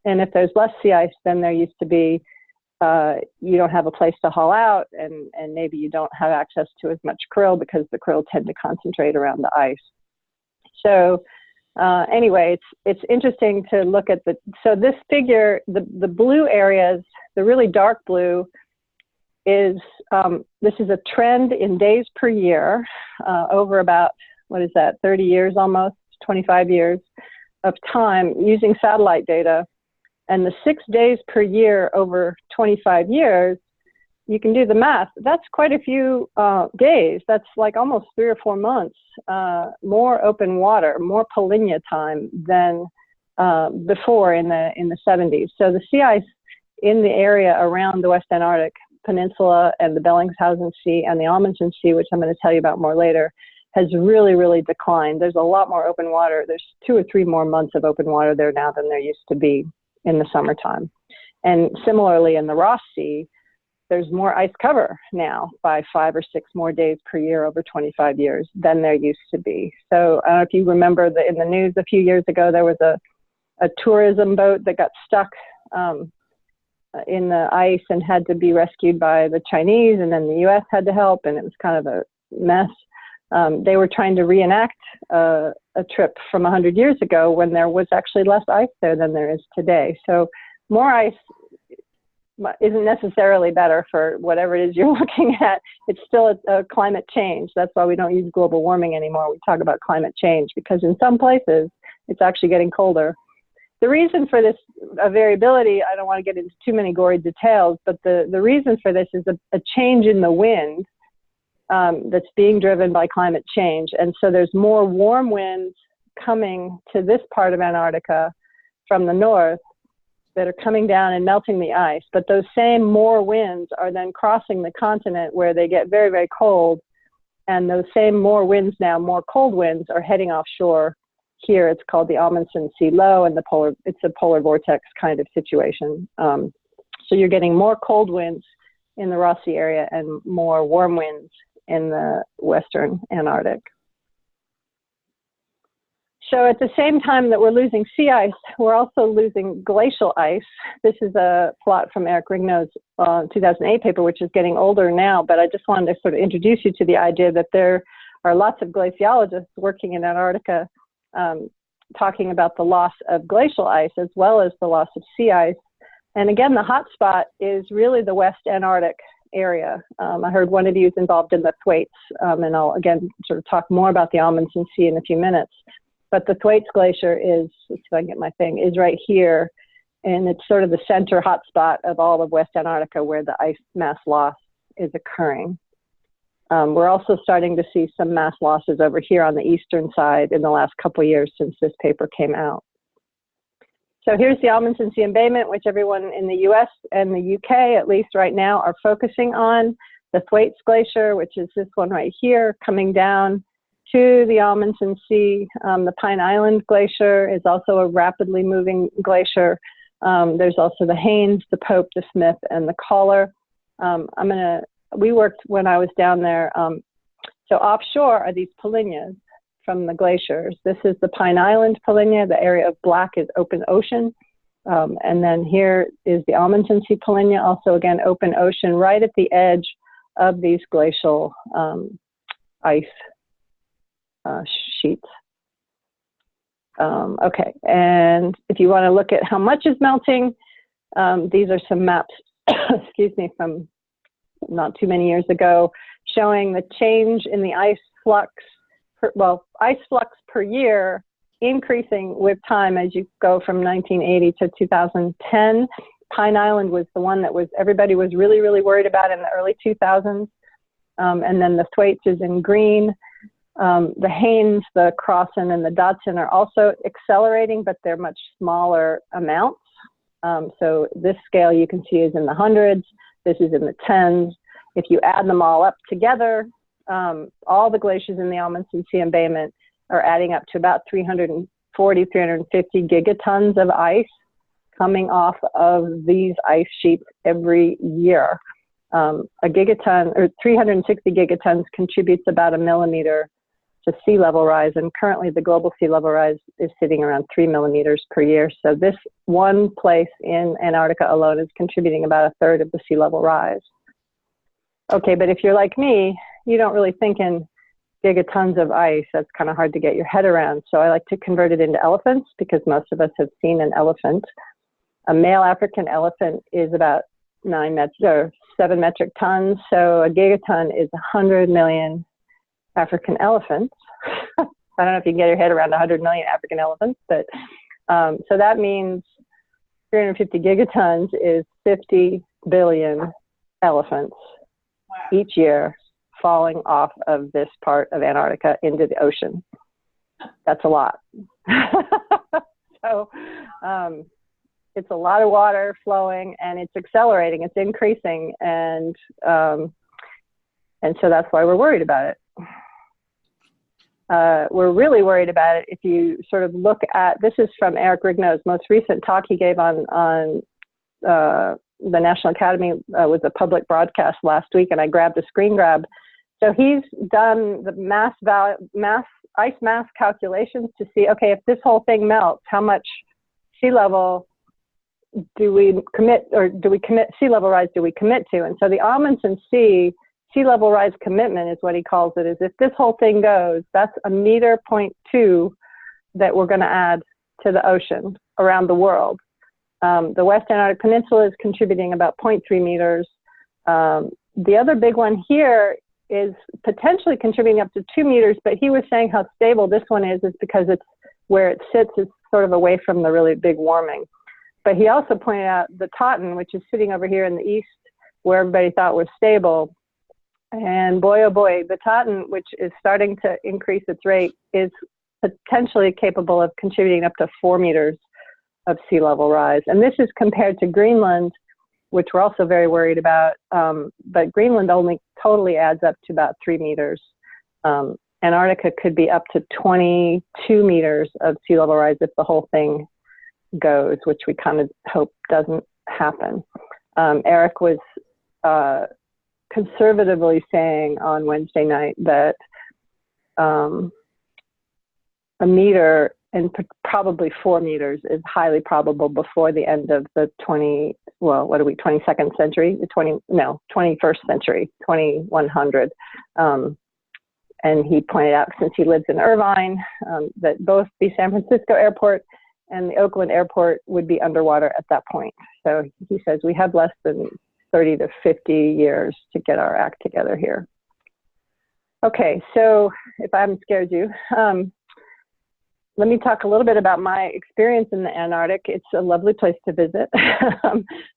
And if there's less sea ice than there used to be, you don't have a place to haul out, and maybe you don't have access to as much krill because the krill tend to concentrate around the ice. So anyway, it's interesting to look at so this figure, the blue areas, the really dark blue is, this is a trend in days per year over about, 30 years almost, 25 years of time using satellite data. And the 6 days per year over 25 years, you can do the math. That's quite a few days. That's like almost 3 or 4 months more open water, more polynya time than before in the 70s. So the sea ice in the area around the West Antarctic Peninsula and the Bellingshausen Sea and the Amundsen Sea, which I'm going to tell you about more later, has really, really declined. There's a lot more open water. There's 2 or 3 more months of open water there now than there used to be in the summertime. And similarly in the Ross Sea, there's more ice cover now by 5 or 6 more days per year over 25 years than there used to be. So I don't know if you remember that in the news a few years ago, there was a tourism boat that got stuck in the ice and had to be rescued by the Chinese, and then the US had to help, and it was kind of a mess. They were trying to reenact a trip from 100 years ago when there was actually less ice there than there is today. So more ice isn't necessarily better for whatever it is you're looking at. It's still a climate change. That's why we don't use global warming anymore. We talk about climate change, because in some places it's actually getting colder. The reason for this variability, I don't want to get into too many gory details, but the reason for this is a change in the wind that's being driven by climate change. And so there's more warm winds coming to this part of Antarctica from the north that are coming down and melting the ice. But those same more winds are then crossing the continent where they get very, very cold. And those same more winds now, more cold winds, are heading offshore. Here it's called the Amundsen Sea Low, and it's a polar vortex kind of situation. So you're getting more cold winds in the Ross Sea area and more warm winds in the Western Antarctic. So at the same time that we're losing sea ice, we're also losing glacial ice. This is a plot from Eric Rignow's 2008 paper, which is getting older now, but I just wanted to sort of introduce you to the idea that there are lots of glaciologists working in Antarctica talking about the loss of glacial ice as well as the loss of sea ice. And again, the hot spot is really the West Antarctic area. I heard one of you is involved in the Thwaites, and I'll again sort of talk more about the Amundsen Sea in a few minutes. But the Thwaites Glacier is, let's see if I can get my thing, is right here. And it's sort of the center hotspot of all of West Antarctica where the ice mass loss is occurring. We're also starting to see some mass losses over here on the eastern side in the last couple of years since this paper came out. So here's the Amundsen Sea embayment, which everyone in the US and the UK, at least right now, are focusing on. The Thwaites Glacier, which is this one right here, coming down to the Amundsen Sea. The Pine Island Glacier is also a rapidly moving glacier. There's also the Haynes, the Pope, the Smith, and the Caller. We worked when I was down there. So offshore are these polynyas from the glaciers. This is the Pine Island polynya. The area of black is open ocean. And then here is the Amundsen Sea polynya, also again, open ocean, right at the edge of these glacial ice sheets. Okay, and if you want to look at how much is melting, these are some maps, excuse me, from not too many years ago, showing the change in the ice flux, ice flux per year increasing with time as you go from 1980 to 2010. Pine Island was the one that everybody was really, really worried about in the early 2000s. And then the Thwaites is in green. The Haynes, the Crossan, and the Dodson are also accelerating, but they're much smaller amounts. So this scale you can see is in the hundreds. This is in the tens. If you add them all up together, all the glaciers in the Amundsen Sea embayment are adding up to about 340, 350 gigatons of ice coming off of these ice sheets every year. A gigaton, or 360 gigatons, contributes about 1 millimeter to sea level rise, and currently the global sea level rise is sitting around 3 millimeters per year. So this one place in Antarctica alone is contributing about 1/3 of the sea level rise. Okay, but if you're like me, you don't really think in gigatons of ice. That's kind of hard to get your head around. So I like to convert it into elephants because most of us have seen an elephant. A male African elephant is about 7 metric tons. So a gigaton is 100 million African elephants. I don't know if you can get your head around 100 million African elephants, but so that means 350 gigatons is 50 billion elephants each year falling off of this part of Antarctica into the ocean. That's a lot. So it's a lot of water flowing, and it's accelerating, it's increasing, and so that's why we're worried about it. We're really worried about it if you sort of look at, this is from Eric Rignow's most recent talk he gave on the National Academy, was a public broadcast last week, and I grabbed a screen grab. So he's done the ice mass calculations to see, okay, if this whole thing melts, how much sea level do we commit, or sea level rise do we commit to? And so the Amundsen Sea level rise commitment is what he calls it, is if this whole thing goes, that's 1.2 meters that we're going to add to the ocean around the world. The West Antarctic Peninsula is contributing about 0.3 meters. The other big one here is potentially contributing up to 2 meters, but he was saying how stable this one is because it's where it sits is sort of away from the really big warming. But he also pointed out the Totten, which is sitting over here in the east, where everybody thought was stable. And boy, oh boy, the Totten, which is starting to increase its rate, is potentially capable of contributing up to 4 meters of sea level rise. And this is compared to Greenland, which we're also very worried about. But Greenland only totally adds up to about 3 meters. Antarctica could be up to 22 meters of sea level rise if the whole thing goes, which we kind of hope doesn't happen. Eric was conservatively saying on Wednesday night that a meter and probably 4 meters is highly probable before the end of the 22nd century, 21st century, 2100. And he pointed out, since he lives in Irvine, that both the San Francisco airport and the Oakland airport would be underwater at that point. So he says we have less than 30 to 50 years to get our act together here. Okay, so if I haven't scared you, let me talk a little bit about my experience in the Antarctic. It's a lovely place to visit.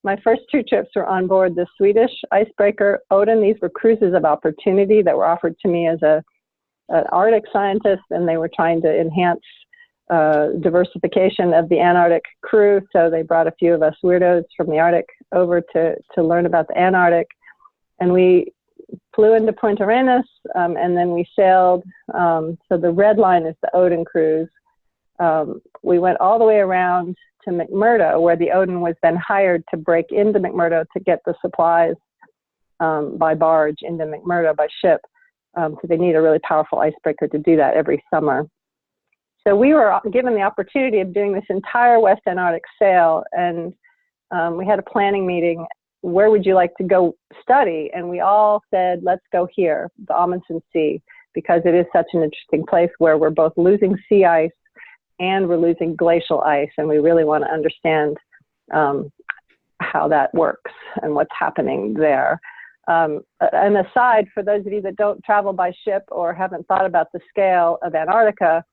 My first 2 trips were on board the Swedish icebreaker Odin. These were cruises of opportunity that were offered to me as an Arctic scientist, and they were trying to enhance diversification of the Antarctic crew. So they brought a few of us weirdos from the Arctic over to learn about the Antarctic. And we flew into Punta Arenas, and then we sailed. So the red line is the Odin Cruise. We went all the way around to McMurdo, where the Odin was then hired to break into McMurdo to get the supplies by barge into McMurdo by ship. So they need a really powerful icebreaker to do that every summer. So we were given the opportunity of doing this entire West Antarctic sail, and we had a planning meeting. Where would you like to go study? And we all said, let's go here, the Amundsen Sea, because it is such an interesting place where we're both losing sea ice and we're losing glacial ice, and we really want to understand how that works and what's happening there. An aside, for those of you that don't travel by ship or haven't thought about the scale of Antarctica,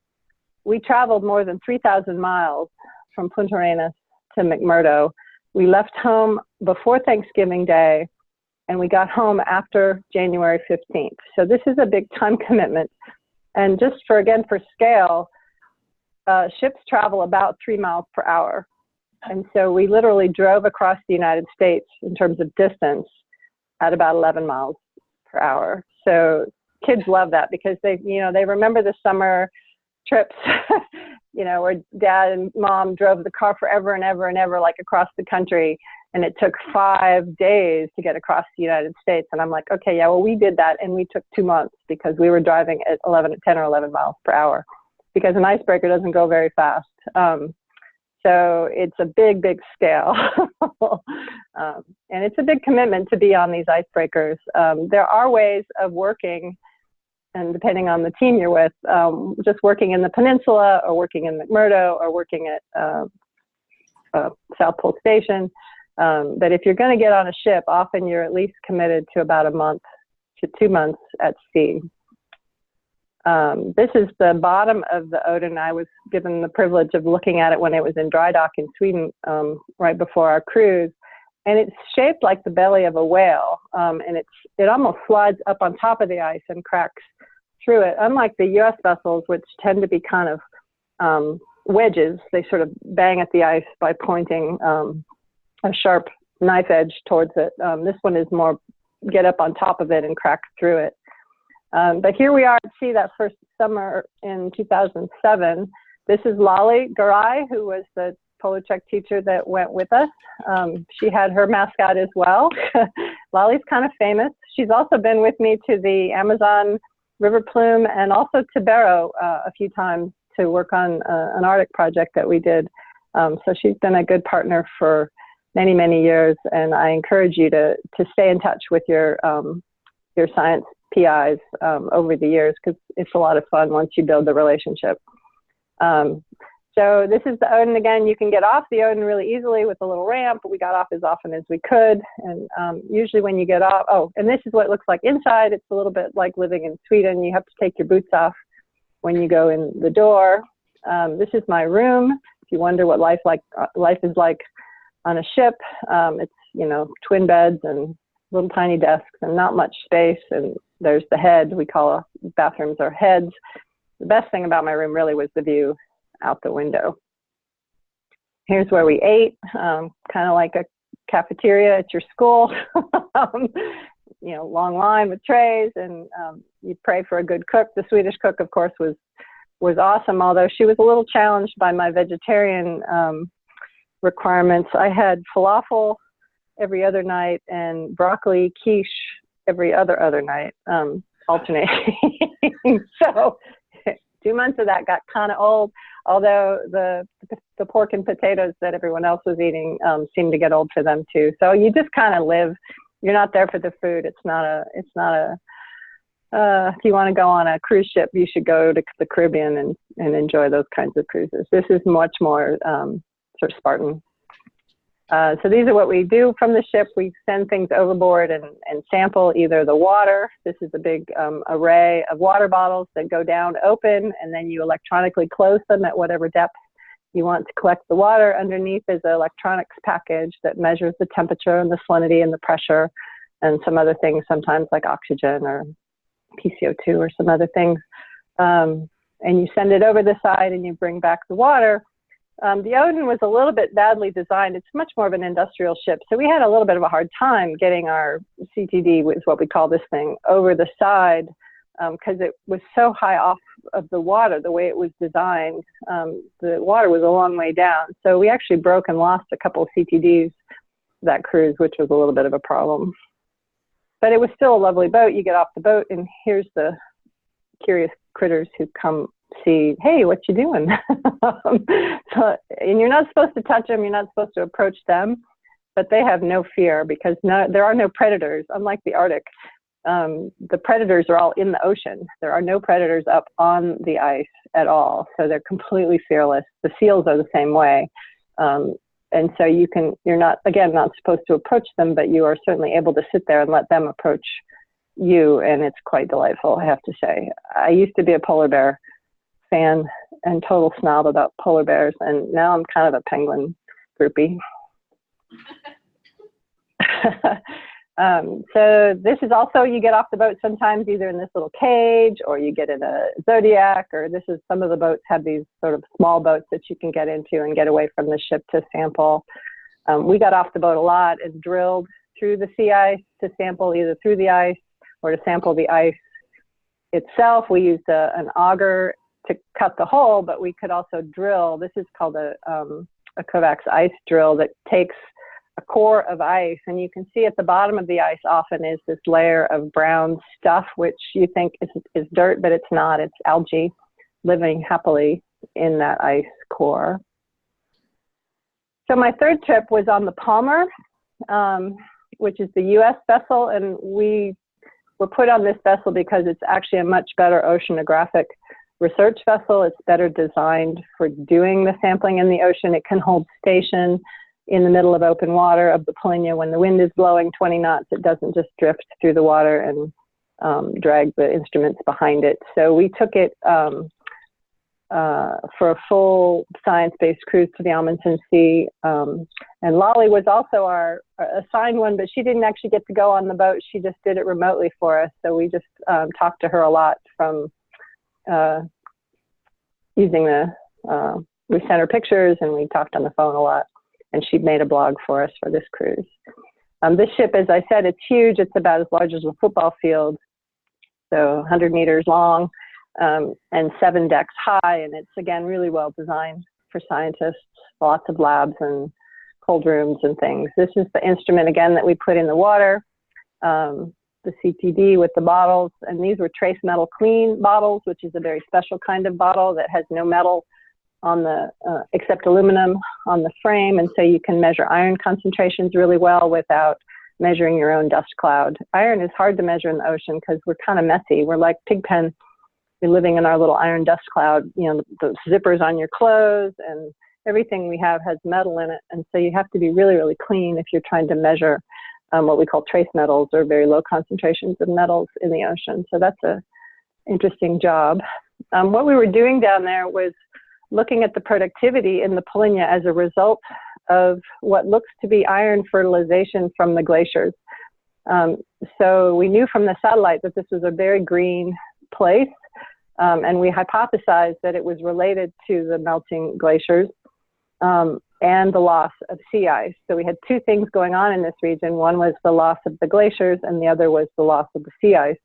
we traveled more than 3,000 miles from Punta Arenas to McMurdo. We left home before Thanksgiving Day, and we got home after January 15th. So this is a big time commitment. And just for scale, ships travel about 3 miles per hour. And so we literally drove across the United States in terms of distance at about 11 miles per hour. So kids love that because they remember the summer trips, where dad and mom drove the car forever and ever and ever, like across the country. And it took 5 days to get across the United States. And I'm like, okay, yeah, well, we did that. And we took 2 months because we were driving at 10 or 11 miles per hour because an icebreaker doesn't go very fast. So it's a big, big scale. And it's a big commitment to be on these icebreakers. There are ways of working, and depending on the team you're with, just working in the peninsula or working in McMurdo or working at South Pole Station. But if you're going to get on a ship, often you're at least committed to about a month to 2 months at sea. This is the bottom of the Odin. I was given the privilege of looking at it when it was in dry dock in Sweden right before our cruise. And it's shaped like the belly of a whale. And it almost slides up on top of the ice and cracks through it. Unlike the U.S. vessels, which tend to be kind of wedges, they sort of bang at the ice by pointing a sharp knife edge towards it. This one is more get up on top of it and crack through it. But here we are at sea that first summer in 2007. This is Lolly Garay, who was the PolarTREC teacher that went with us. She had her mascot as well. Lolly's kind of famous. She's also been with me to the Amazon River Plume and also to Barrow a few times to work on an Arctic project that we did. So she's been a good partner for many, many years. And I encourage you to stay in touch with your science PIs over the years, because it's a lot of fun once you build the relationship. So this is the Odin again. You can get off the Odin really easily with a little ramp. We got off as often as we could. And usually when you get off, and this is what it looks like inside. It's a little bit like living in Sweden. You have to take your boots off when you go in the door. This is my room. If you wonder what life is like on a ship, it's, twin beds and little tiny desks and not much space. And there's the head. We call bathrooms our heads. The best thing about my room really was the view out the window. Here's where we ate, kind of like a cafeteria at your school. Long line with trays, and you pray for a good cook. The Swedish cook, of course, was awesome, although she was a little challenged by my vegetarian requirements. I had falafel every other night and broccoli quiche every other night, alternating. So 2 months of that got kind of old, although the pork and potatoes that everyone else was eating seemed to get old for them too. So you just kind of live. You're not there for the food. It's not a if you want to go on a cruise ship, you should go to the Caribbean and enjoy those kinds of cruises. This is much more sort of Spartan. So these are what we do from the ship. We send things overboard and sample either the water. This is a big array of water bottles that go down open, and then you electronically close them at whatever depth you want to collect the water. Underneath is an electronics package that measures the temperature and the salinity and the pressure and some other things, sometimes like oxygen or PCO2 or some other things. And you send it over the side and you bring back the water. The Odin was a little bit badly designed. It's much more of an industrial ship. So we had a little bit of a hard time getting our CTD, is what we call this thing, over the side because it was so high off of the water, the way it was designed. The water was a long way down. So we actually broke and lost a couple of CTDs that cruise, which was a little bit of a problem. But it was still a lovely boat. You get off the boat and here's the curious critters who come see, hey, what you doing? And you're not supposed to touch them. You're not supposed to approach them, but they have no fear because there are no predators, unlike the Arctic. The predators are all in the ocean. There are no predators up on the ice at all. So they're completely fearless. The seals are the same way. And so you're not supposed to approach them, but you are certainly able to sit there and let them approach you. And it's quite delightful, I have to say. I used to be a polar bear fan and total snob about polar bears, and now I'm kind of a penguin groupie. So this is also, you get off the boat sometimes either in this little cage or you get in a Zodiac, or some of the boats have these sort of small boats that you can get into and get away from the ship to sample. We got off the boat a lot and drilled through the sea ice to sample either through the ice or to sample the ice itself. We used an auger to cut the hole, but we could also drill. This is called a Kovacs ice drill that takes a core of ice, and you can see at the bottom of the ice often is this layer of brown stuff, which you think is dirt, but it's not. It's algae living happily in that ice core. So my third trip was on the Palmer, which is the U.S. vessel, and we were put on this vessel because it's actually a much better oceanographic research vessel. It's better designed for doing the sampling in the ocean. It can hold station in the middle of open water of the Polinia when the wind is blowing 20 knots. It doesn't just drift through the water and drag the instruments behind it. So we took it for a full science-based cruise to the Amundsen Sea. And Lolly was also our assigned one, but she didn't actually get to go on the boat. She just did it remotely for us. So we just talked to her a lot from using we sent her pictures and we talked on the phone a lot. And she made a blog for us for this cruise. This ship, as I said, it's huge. It's about as large as a football field, so 100 meters long and 7 decks high. And it's, again, really well designed for scientists, lots of labs and cold rooms and things. This is the instrument, again, that we put in the water, the CTD with the bottles. And these were trace metal clean bottles, which is a very special kind of bottle that has no metal on the except aluminum on the frame, and so you can measure iron concentrations really well without measuring your own dust cloud. Iron is hard to measure in the ocean because we're kind of messy. We're like Pigpen. We're living in our little iron dust cloud. You know, the zippers on your clothes and everything we have has metal in it, and so you have to be really, really clean if you're trying to measure what we call trace metals or very low concentrations of metals in the ocean. So that's an interesting job. What we were doing down there was looking at the productivity in the Polinia as a result of what looks to be iron fertilization from the glaciers. So we knew from the satellite that this was a very green place, and we hypothesized that it was related to the melting glaciers and the loss of sea ice. So we had two things going on in this region. One was the loss of the glaciers, and the other was the loss of the sea ice.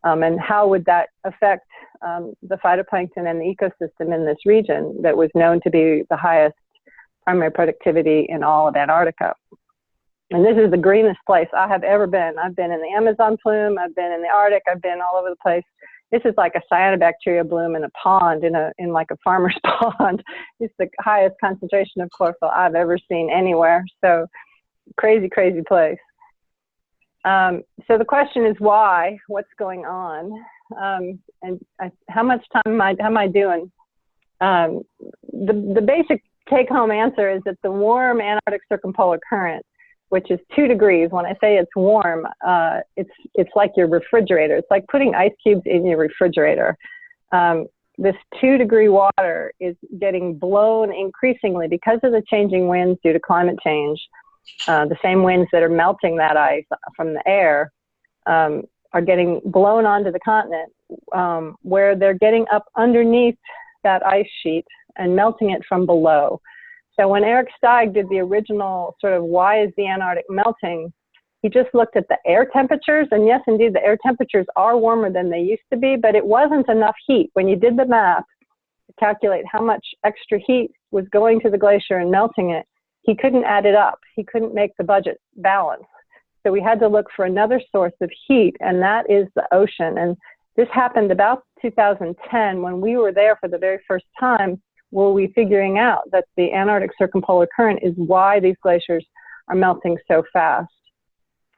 And how would that affect the phytoplankton and the ecosystem in this region that was known to be the highest primary productivity in all of Antarctica? And this is the greenest place I have ever been. I've been in the Amazon plume, I've been in the Arctic, I've been all over the place. This is like a cyanobacteria bloom in a pond, in like a farmer's pond. It's the highest concentration of chlorophyll I've ever seen anywhere. So crazy, crazy place. So the question is why? What's going on? How much time am I doing? The basic take-home answer is that the warm Antarctic circumpolar current, which is 2 degrees. When I say it's warm, it's like your refrigerator. It's like putting ice cubes in your refrigerator. This 2-degree water is getting blown increasingly because of the changing winds due to climate change. The same winds that are melting that ice from the air are getting blown onto the continent, where they're getting up underneath that ice sheet and melting it from below. So when Eric Steig did the original sort of why is the Antarctic melting, he just looked at the air temperatures, and yes, indeed, the air temperatures are warmer than they used to be, but it wasn't enough heat. When you did the math to calculate how much extra heat was going to the glacier and melting it, he couldn't add it up. He couldn't make the budget balance. So we had to look for another source of heat, and that is the ocean. And this happened about 2010 when we were there for the very first time. Were we figuring out that the Antarctic circumpolar current is why these glaciers are melting so fast.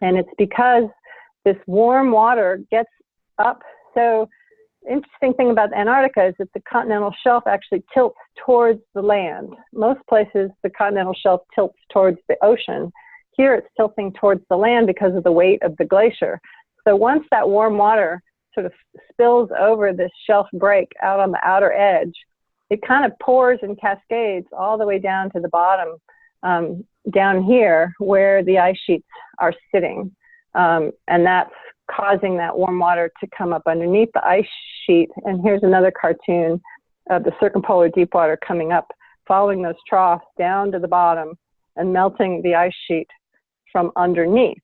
And it's because this warm water gets up. So the interesting thing about Antarctica is that the continental shelf actually tilts towards the land. Most places, the continental shelf tilts towards the ocean. Here it's tilting towards the land because of the weight of the glacier. So once that warm water sort of spills over this shelf break out on the outer edge, it kind of pours and cascades all the way down to the bottom, down here where the ice sheets are sitting. And that's causing that warm water to come up underneath the ice sheet. And here's another cartoon of the circumpolar deep water coming up, following those troughs down to the bottom and melting the ice sheet from underneath.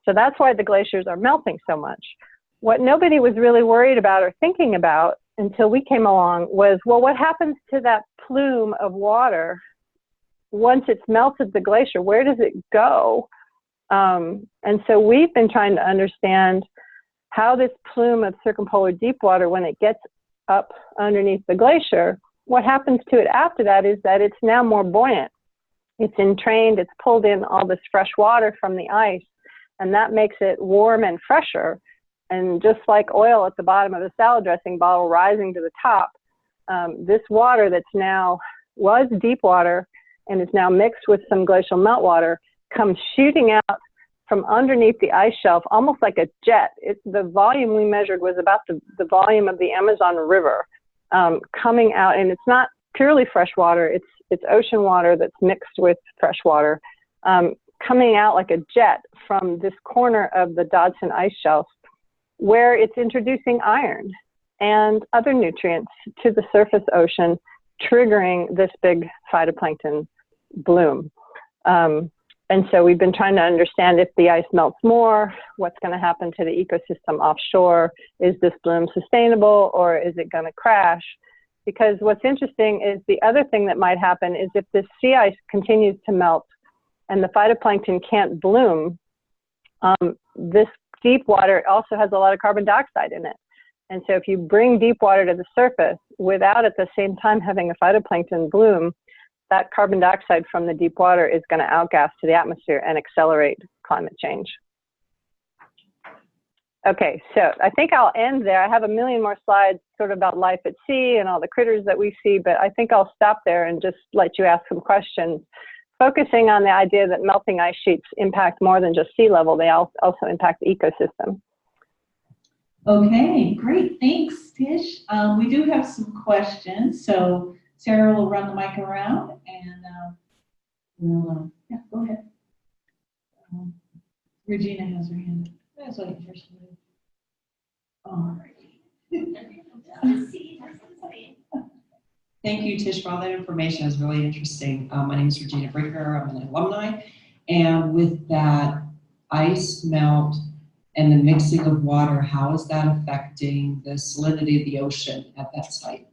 So that's why the glaciers are melting so much. What nobody was really worried about or thinking about until we came along was, well, what happens to that plume of water once it's melted the glacier? Where does it go? And so we've been trying to understand how this plume of circumpolar deep water, when it gets up underneath the glacier, what happens to it after that is that it's now more buoyant. It's entrained, it's pulled in all this fresh water from the ice, and that makes it warm and fresher. And just like oil at the bottom of a salad dressing bottle rising to the top, this water that's now was deep water and is now mixed with some glacial meltwater comes shooting out from underneath the ice shelf, almost like a jet. The volume we measured was about the volume of the Amazon River coming out, and it's not purely fresh water, it's ocean water that's mixed with fresh water, coming out like a jet from this corner of the Dodson ice shelf, where it's introducing iron and other nutrients to the surface ocean, triggering this big phytoplankton bloom. And so we've been trying to understand if the ice melts more, what's going to happen to the ecosystem offshore? Is this bloom sustainable, or is it going to crash? Because what's interesting is the other thing that might happen is if this sea ice continues to melt and the phytoplankton can't bloom, this deep water also has a lot of carbon dioxide in it. And so if you bring deep water to the surface without at the same time having a phytoplankton bloom, that carbon dioxide from the deep water is going to outgas to the atmosphere and accelerate climate change. Okay, so I think I'll end there. I have a million more slides sort of about life at sea and all the critters that we see, but I think I'll stop there and just let you ask some questions, focusing on the idea that melting ice sheets impact more than just sea level. They also impact the ecosystem. Okay, great. Thanks, Tish. We do have some questions, so Sarah will run the mic around, and we'll, yeah, go ahead. Regina has her hand up. That's what you first did. All right. Thank you, Tish, for all that information. It was really interesting. My name is Regina Brinker. I'm an alumni. And with that ice melt and the mixing of water, how is that affecting the salinity of the ocean at that site?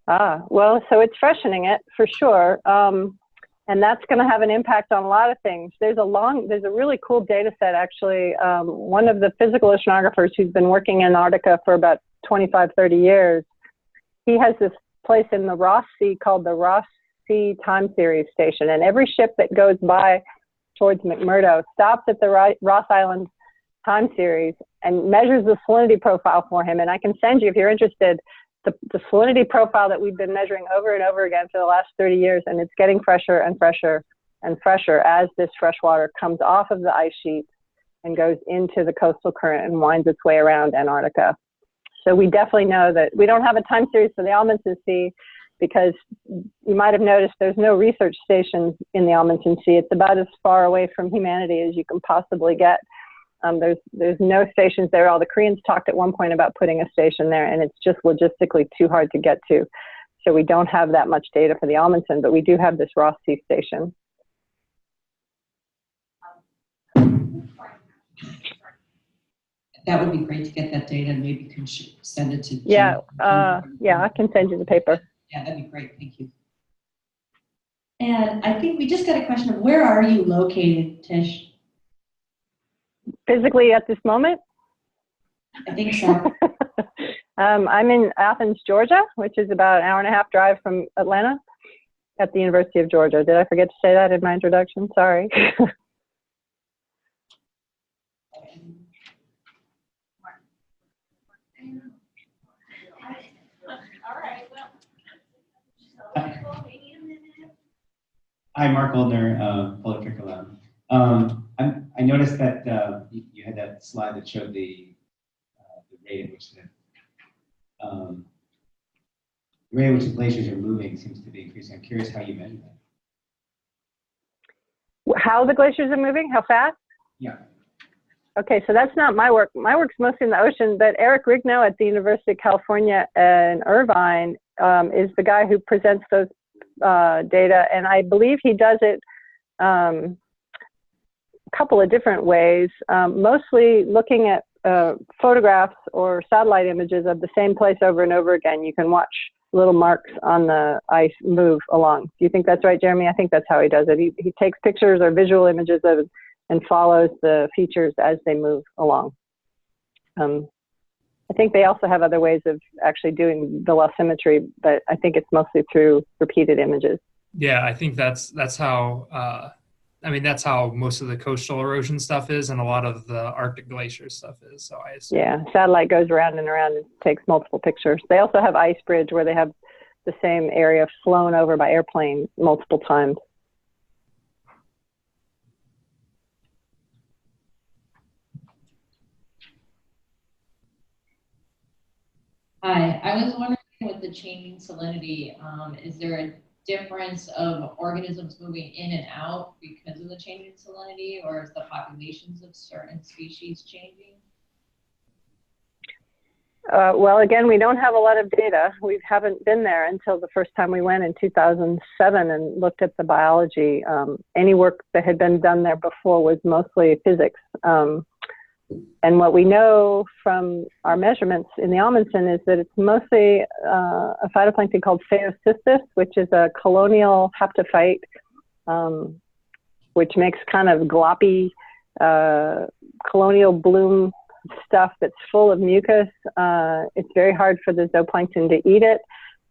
Well, so it's freshening it for sure. And that's going to have an impact on a lot of things. There's a really cool data set, actually. One of the physical oceanographers who's been working in Antarctica for about 25, 30 years, he has this place in the Ross Sea called the Ross Sea Time Series Station. And every ship that goes by towards McMurdo stops at the Ross Island Time Series and measures the salinity profile for him. And I can send you, if you're interested, the salinity profile that we've been measuring over and over again for the last 30 years, and it's getting fresher and fresher and fresher as this fresh water comes off of the ice sheet and goes into the coastal current and winds its way around Antarctica. So we definitely know that we don't have a time series for the Amundsen Sea because you might have noticed there's no research stations in the Amundsen Sea. It's about as far away from humanity as you can possibly get. There's no stations there. All the Koreans talked at one point about putting a station there, and it's just logistically too hard to get to. So we don't have that much data for the Amundsen, but we do have this Ross Sea station. That would be great to get that data, and maybe you can send it to Jim. Yeah, I can send you the paper. Yeah, that'd be great. Thank you. And I think we just got a question of where are you located, Tish? Physically at this moment? I think so. I'm in Athens, Georgia, which is about an hour and a half drive from Atlanta at the University of Georgia. Did I forget to say that in my introduction? Sorry. Hi, Mark Oldner, PolarTREC Orientation. I noticed that you had that slide that showed the rate at which the glaciers are moving seems to be increasing. I'm curious how you measure that. How the glaciers are moving? How fast? Yeah. Okay, so that's not my work. My work's mostly in the ocean, but Eric Rigno at the University of California in Irvine is the guy who presents those data, and I believe he does it a couple of different ways, mostly looking at photographs or satellite images of the same place over and over again. You can watch little marks on the ice move along. Do you think that's right, Jeremy? I think that's how he does it. He takes pictures or visual images of it and follows the features as they move along. I think they also have other ways of actually doing the velocimetry, but I think it's mostly through repeated images. Yeah, I think that's how, that's how most of the coastal erosion stuff is, and a lot of the Arctic glacier stuff is. So I assume. Yeah, satellite goes around and around and takes multiple pictures. They also have Ice Bridge where they have the same area flown over by airplane multiple times. Hi, I was wondering with the changing salinity, is there a difference of organisms moving in and out because of the changing salinity, or is the populations of certain species changing? Well, again, we don't have a lot of data. We haven't been there until the first time we went in 2007 and looked at the biology. Any work that had been done there before was mostly physics. And what we know from our measurements in the Amundsen is that it's mostly a phytoplankton called Phaeocystis, which is a colonial haptophyte, which makes kind of gloppy colonial bloom stuff that's full of mucus. It's very hard for the zooplankton to eat it.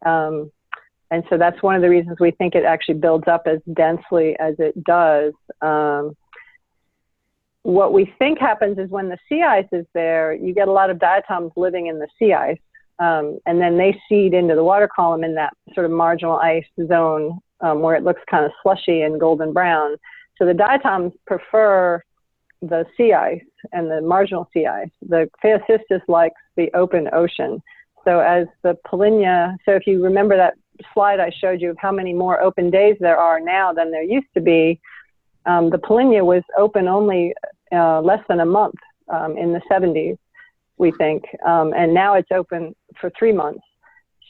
And so that's one of the reasons we think it actually builds up as densely as it does. What we think happens is when the sea ice is there, you get a lot of diatoms living in the sea ice, and then they seed into the water column in that sort of marginal ice zone where it looks kind of slushy and golden brown. So the diatoms prefer the sea ice and the marginal sea ice. The Phaeocystis likes the open ocean. So as the polynya, so if you remember that slide I showed you of how many more open days there are now than there used to be, the polynya was open only less than a month in the 70s, we think, and now it's open for 3 months.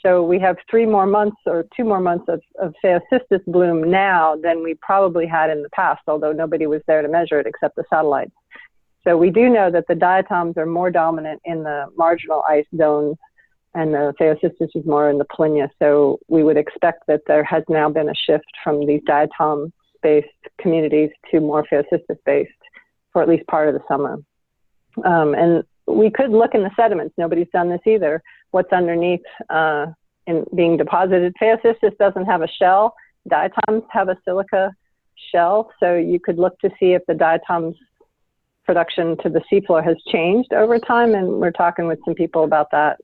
So we have 3 more months or 2 more months of Phaeocystis bloom now than we probably had in the past, although nobody was there to measure it except the satellites. So we do know that the diatoms are more dominant in the marginal ice zones and the Phaeocystis is more in the Polynya. So we would expect that there has now been a shift from these diatom-based communities to more Phaeocystis-based for at least part of the summer. And we could look in the sediments. Nobody's done this either. What's underneath in being deposited? Phaeocystis doesn't have a shell. Diatoms have a silica shell. So you could look to see if the diatoms production to the seafloor has changed over time. And we're talking with some people about that,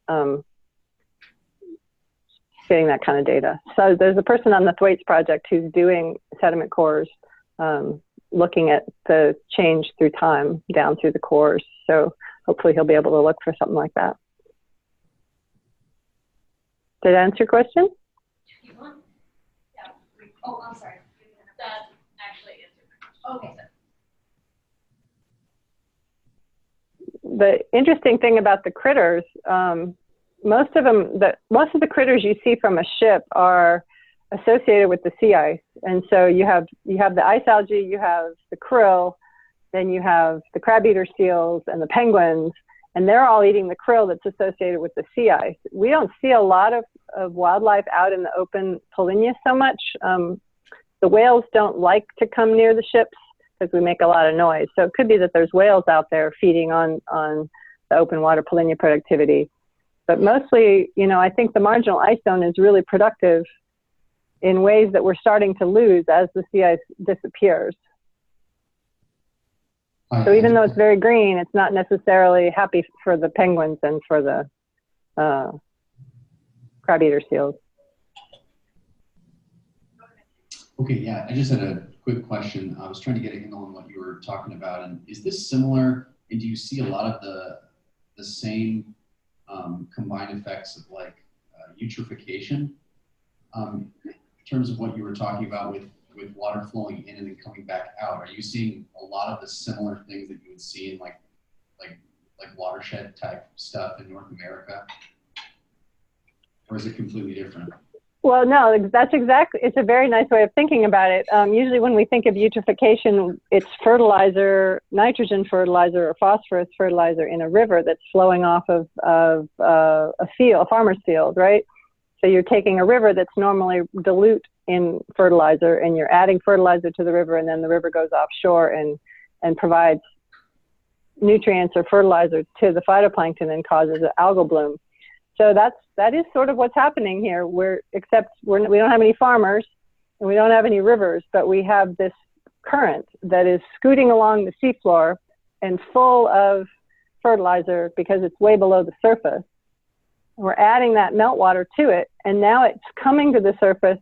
getting that kind of data. So there's a person on the Thwaites project who's doing sediment cores, looking at the change through time down through the cores. So hopefully he'll be able to look for something like that. Did I answer your question? Yeah. Oh, I'm sorry. That actually answered my question. Okay. The interesting thing about the critters, most of the critters you see from a ship are associated with the sea ice. And so you have the ice algae, you have the krill, then you have the crab eater seals and the penguins, and they're all eating the krill that's associated with the sea ice. We don't see a lot of wildlife out in the open Polynya so much. The whales don't like to come near the ships because we make a lot of noise. So it could be that there's whales out there feeding on the open water Polynya productivity. But mostly, you know, I think the marginal ice zone is really productive in ways that we're starting to lose as the sea ice disappears. So even though it's very green, it's not necessarily happy for the penguins and for the crab eater seals. Okay, yeah, I just had a quick question. I was trying to get a handle on what you were talking about, and is this similar, and do you see a lot of the same combined effects of like eutrophication in terms of what you were talking about with water flowing in and then coming back out? Are you seeing a lot of the similar things that you would see in like watershed type stuff in North America? Or is it completely different? Well, no, that's exactly, it's a very nice way of thinking about it. Usually when we think of eutrophication, it's fertilizer, nitrogen fertilizer or phosphorus fertilizer in a river that's flowing off of a field, a farmer's field, right? So you're taking a river that's normally dilute in fertilizer and you're adding fertilizer to the river, and then the river goes offshore and provides nutrients or fertilizer to the phytoplankton and causes an algal bloom. So that is sort of what's happening here. Except we don't have any farmers and we don't have any rivers, but we have this current that is scooting along the seafloor and full of fertilizer because it's way below the surface. We're adding that meltwater to it, and now it's coming to the surface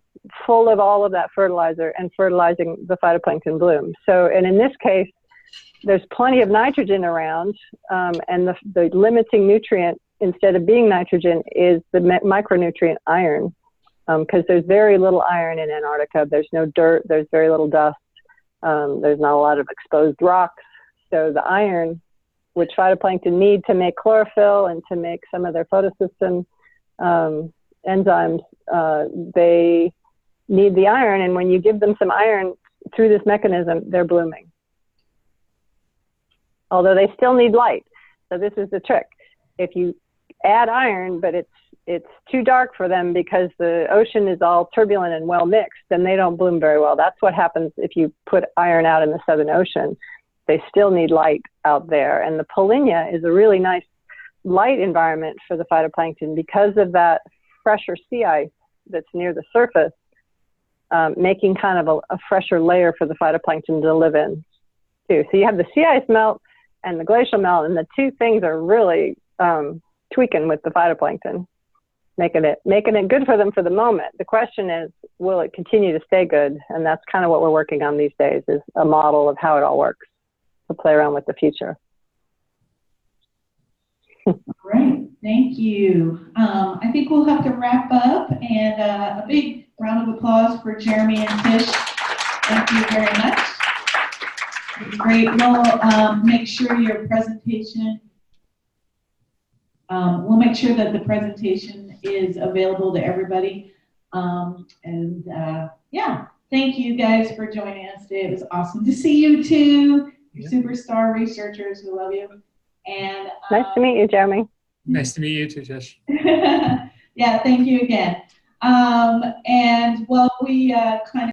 full of all of that fertilizer and fertilizing the phytoplankton bloom. So, and in this case, there's plenty of nitrogen around, and the limiting nutrient, instead of being nitrogen, is the micronutrient iron, because there's very little iron in Antarctica. There's no dirt, there's very little dust, there's not a lot of exposed rocks. So the iron, which phytoplankton need to make chlorophyll and to make some of their photosystem enzymes, they need the iron, and when you give them some iron through this mechanism, they're blooming. Although they still need light. So this is the trick. If you add iron, but it's too dark for them because the ocean is all turbulent and well mixed, then they don't bloom very well. That's what happens if you put iron out in the Southern Ocean. They still need light out there. And the Polynya is a really nice light environment for the phytoplankton because of that fresher sea ice that's near the surface, making kind of a fresher layer for the phytoplankton to live in too. So you have the sea ice melt and the glacial melt, and the two things are really tweaking with the phytoplankton, making it good for them for the moment. The question is, will it continue to stay good? And that's kind of what we're working on these days, is a model of how it all works to play around with the future. Great, thank you. I think we'll have to wrap up, and a big round of applause for Jeremy and Tish. Thank you very much. Great. We'll make sure your presentation, we'll make sure that the presentation is available to everybody. Yeah, thank you guys for joining us today. It was awesome to see you too. You're superstar researchers. We love you. And nice to meet you, Jeremy. Nice to meet you too, Tish. Yeah, thank you again. And well, we kind of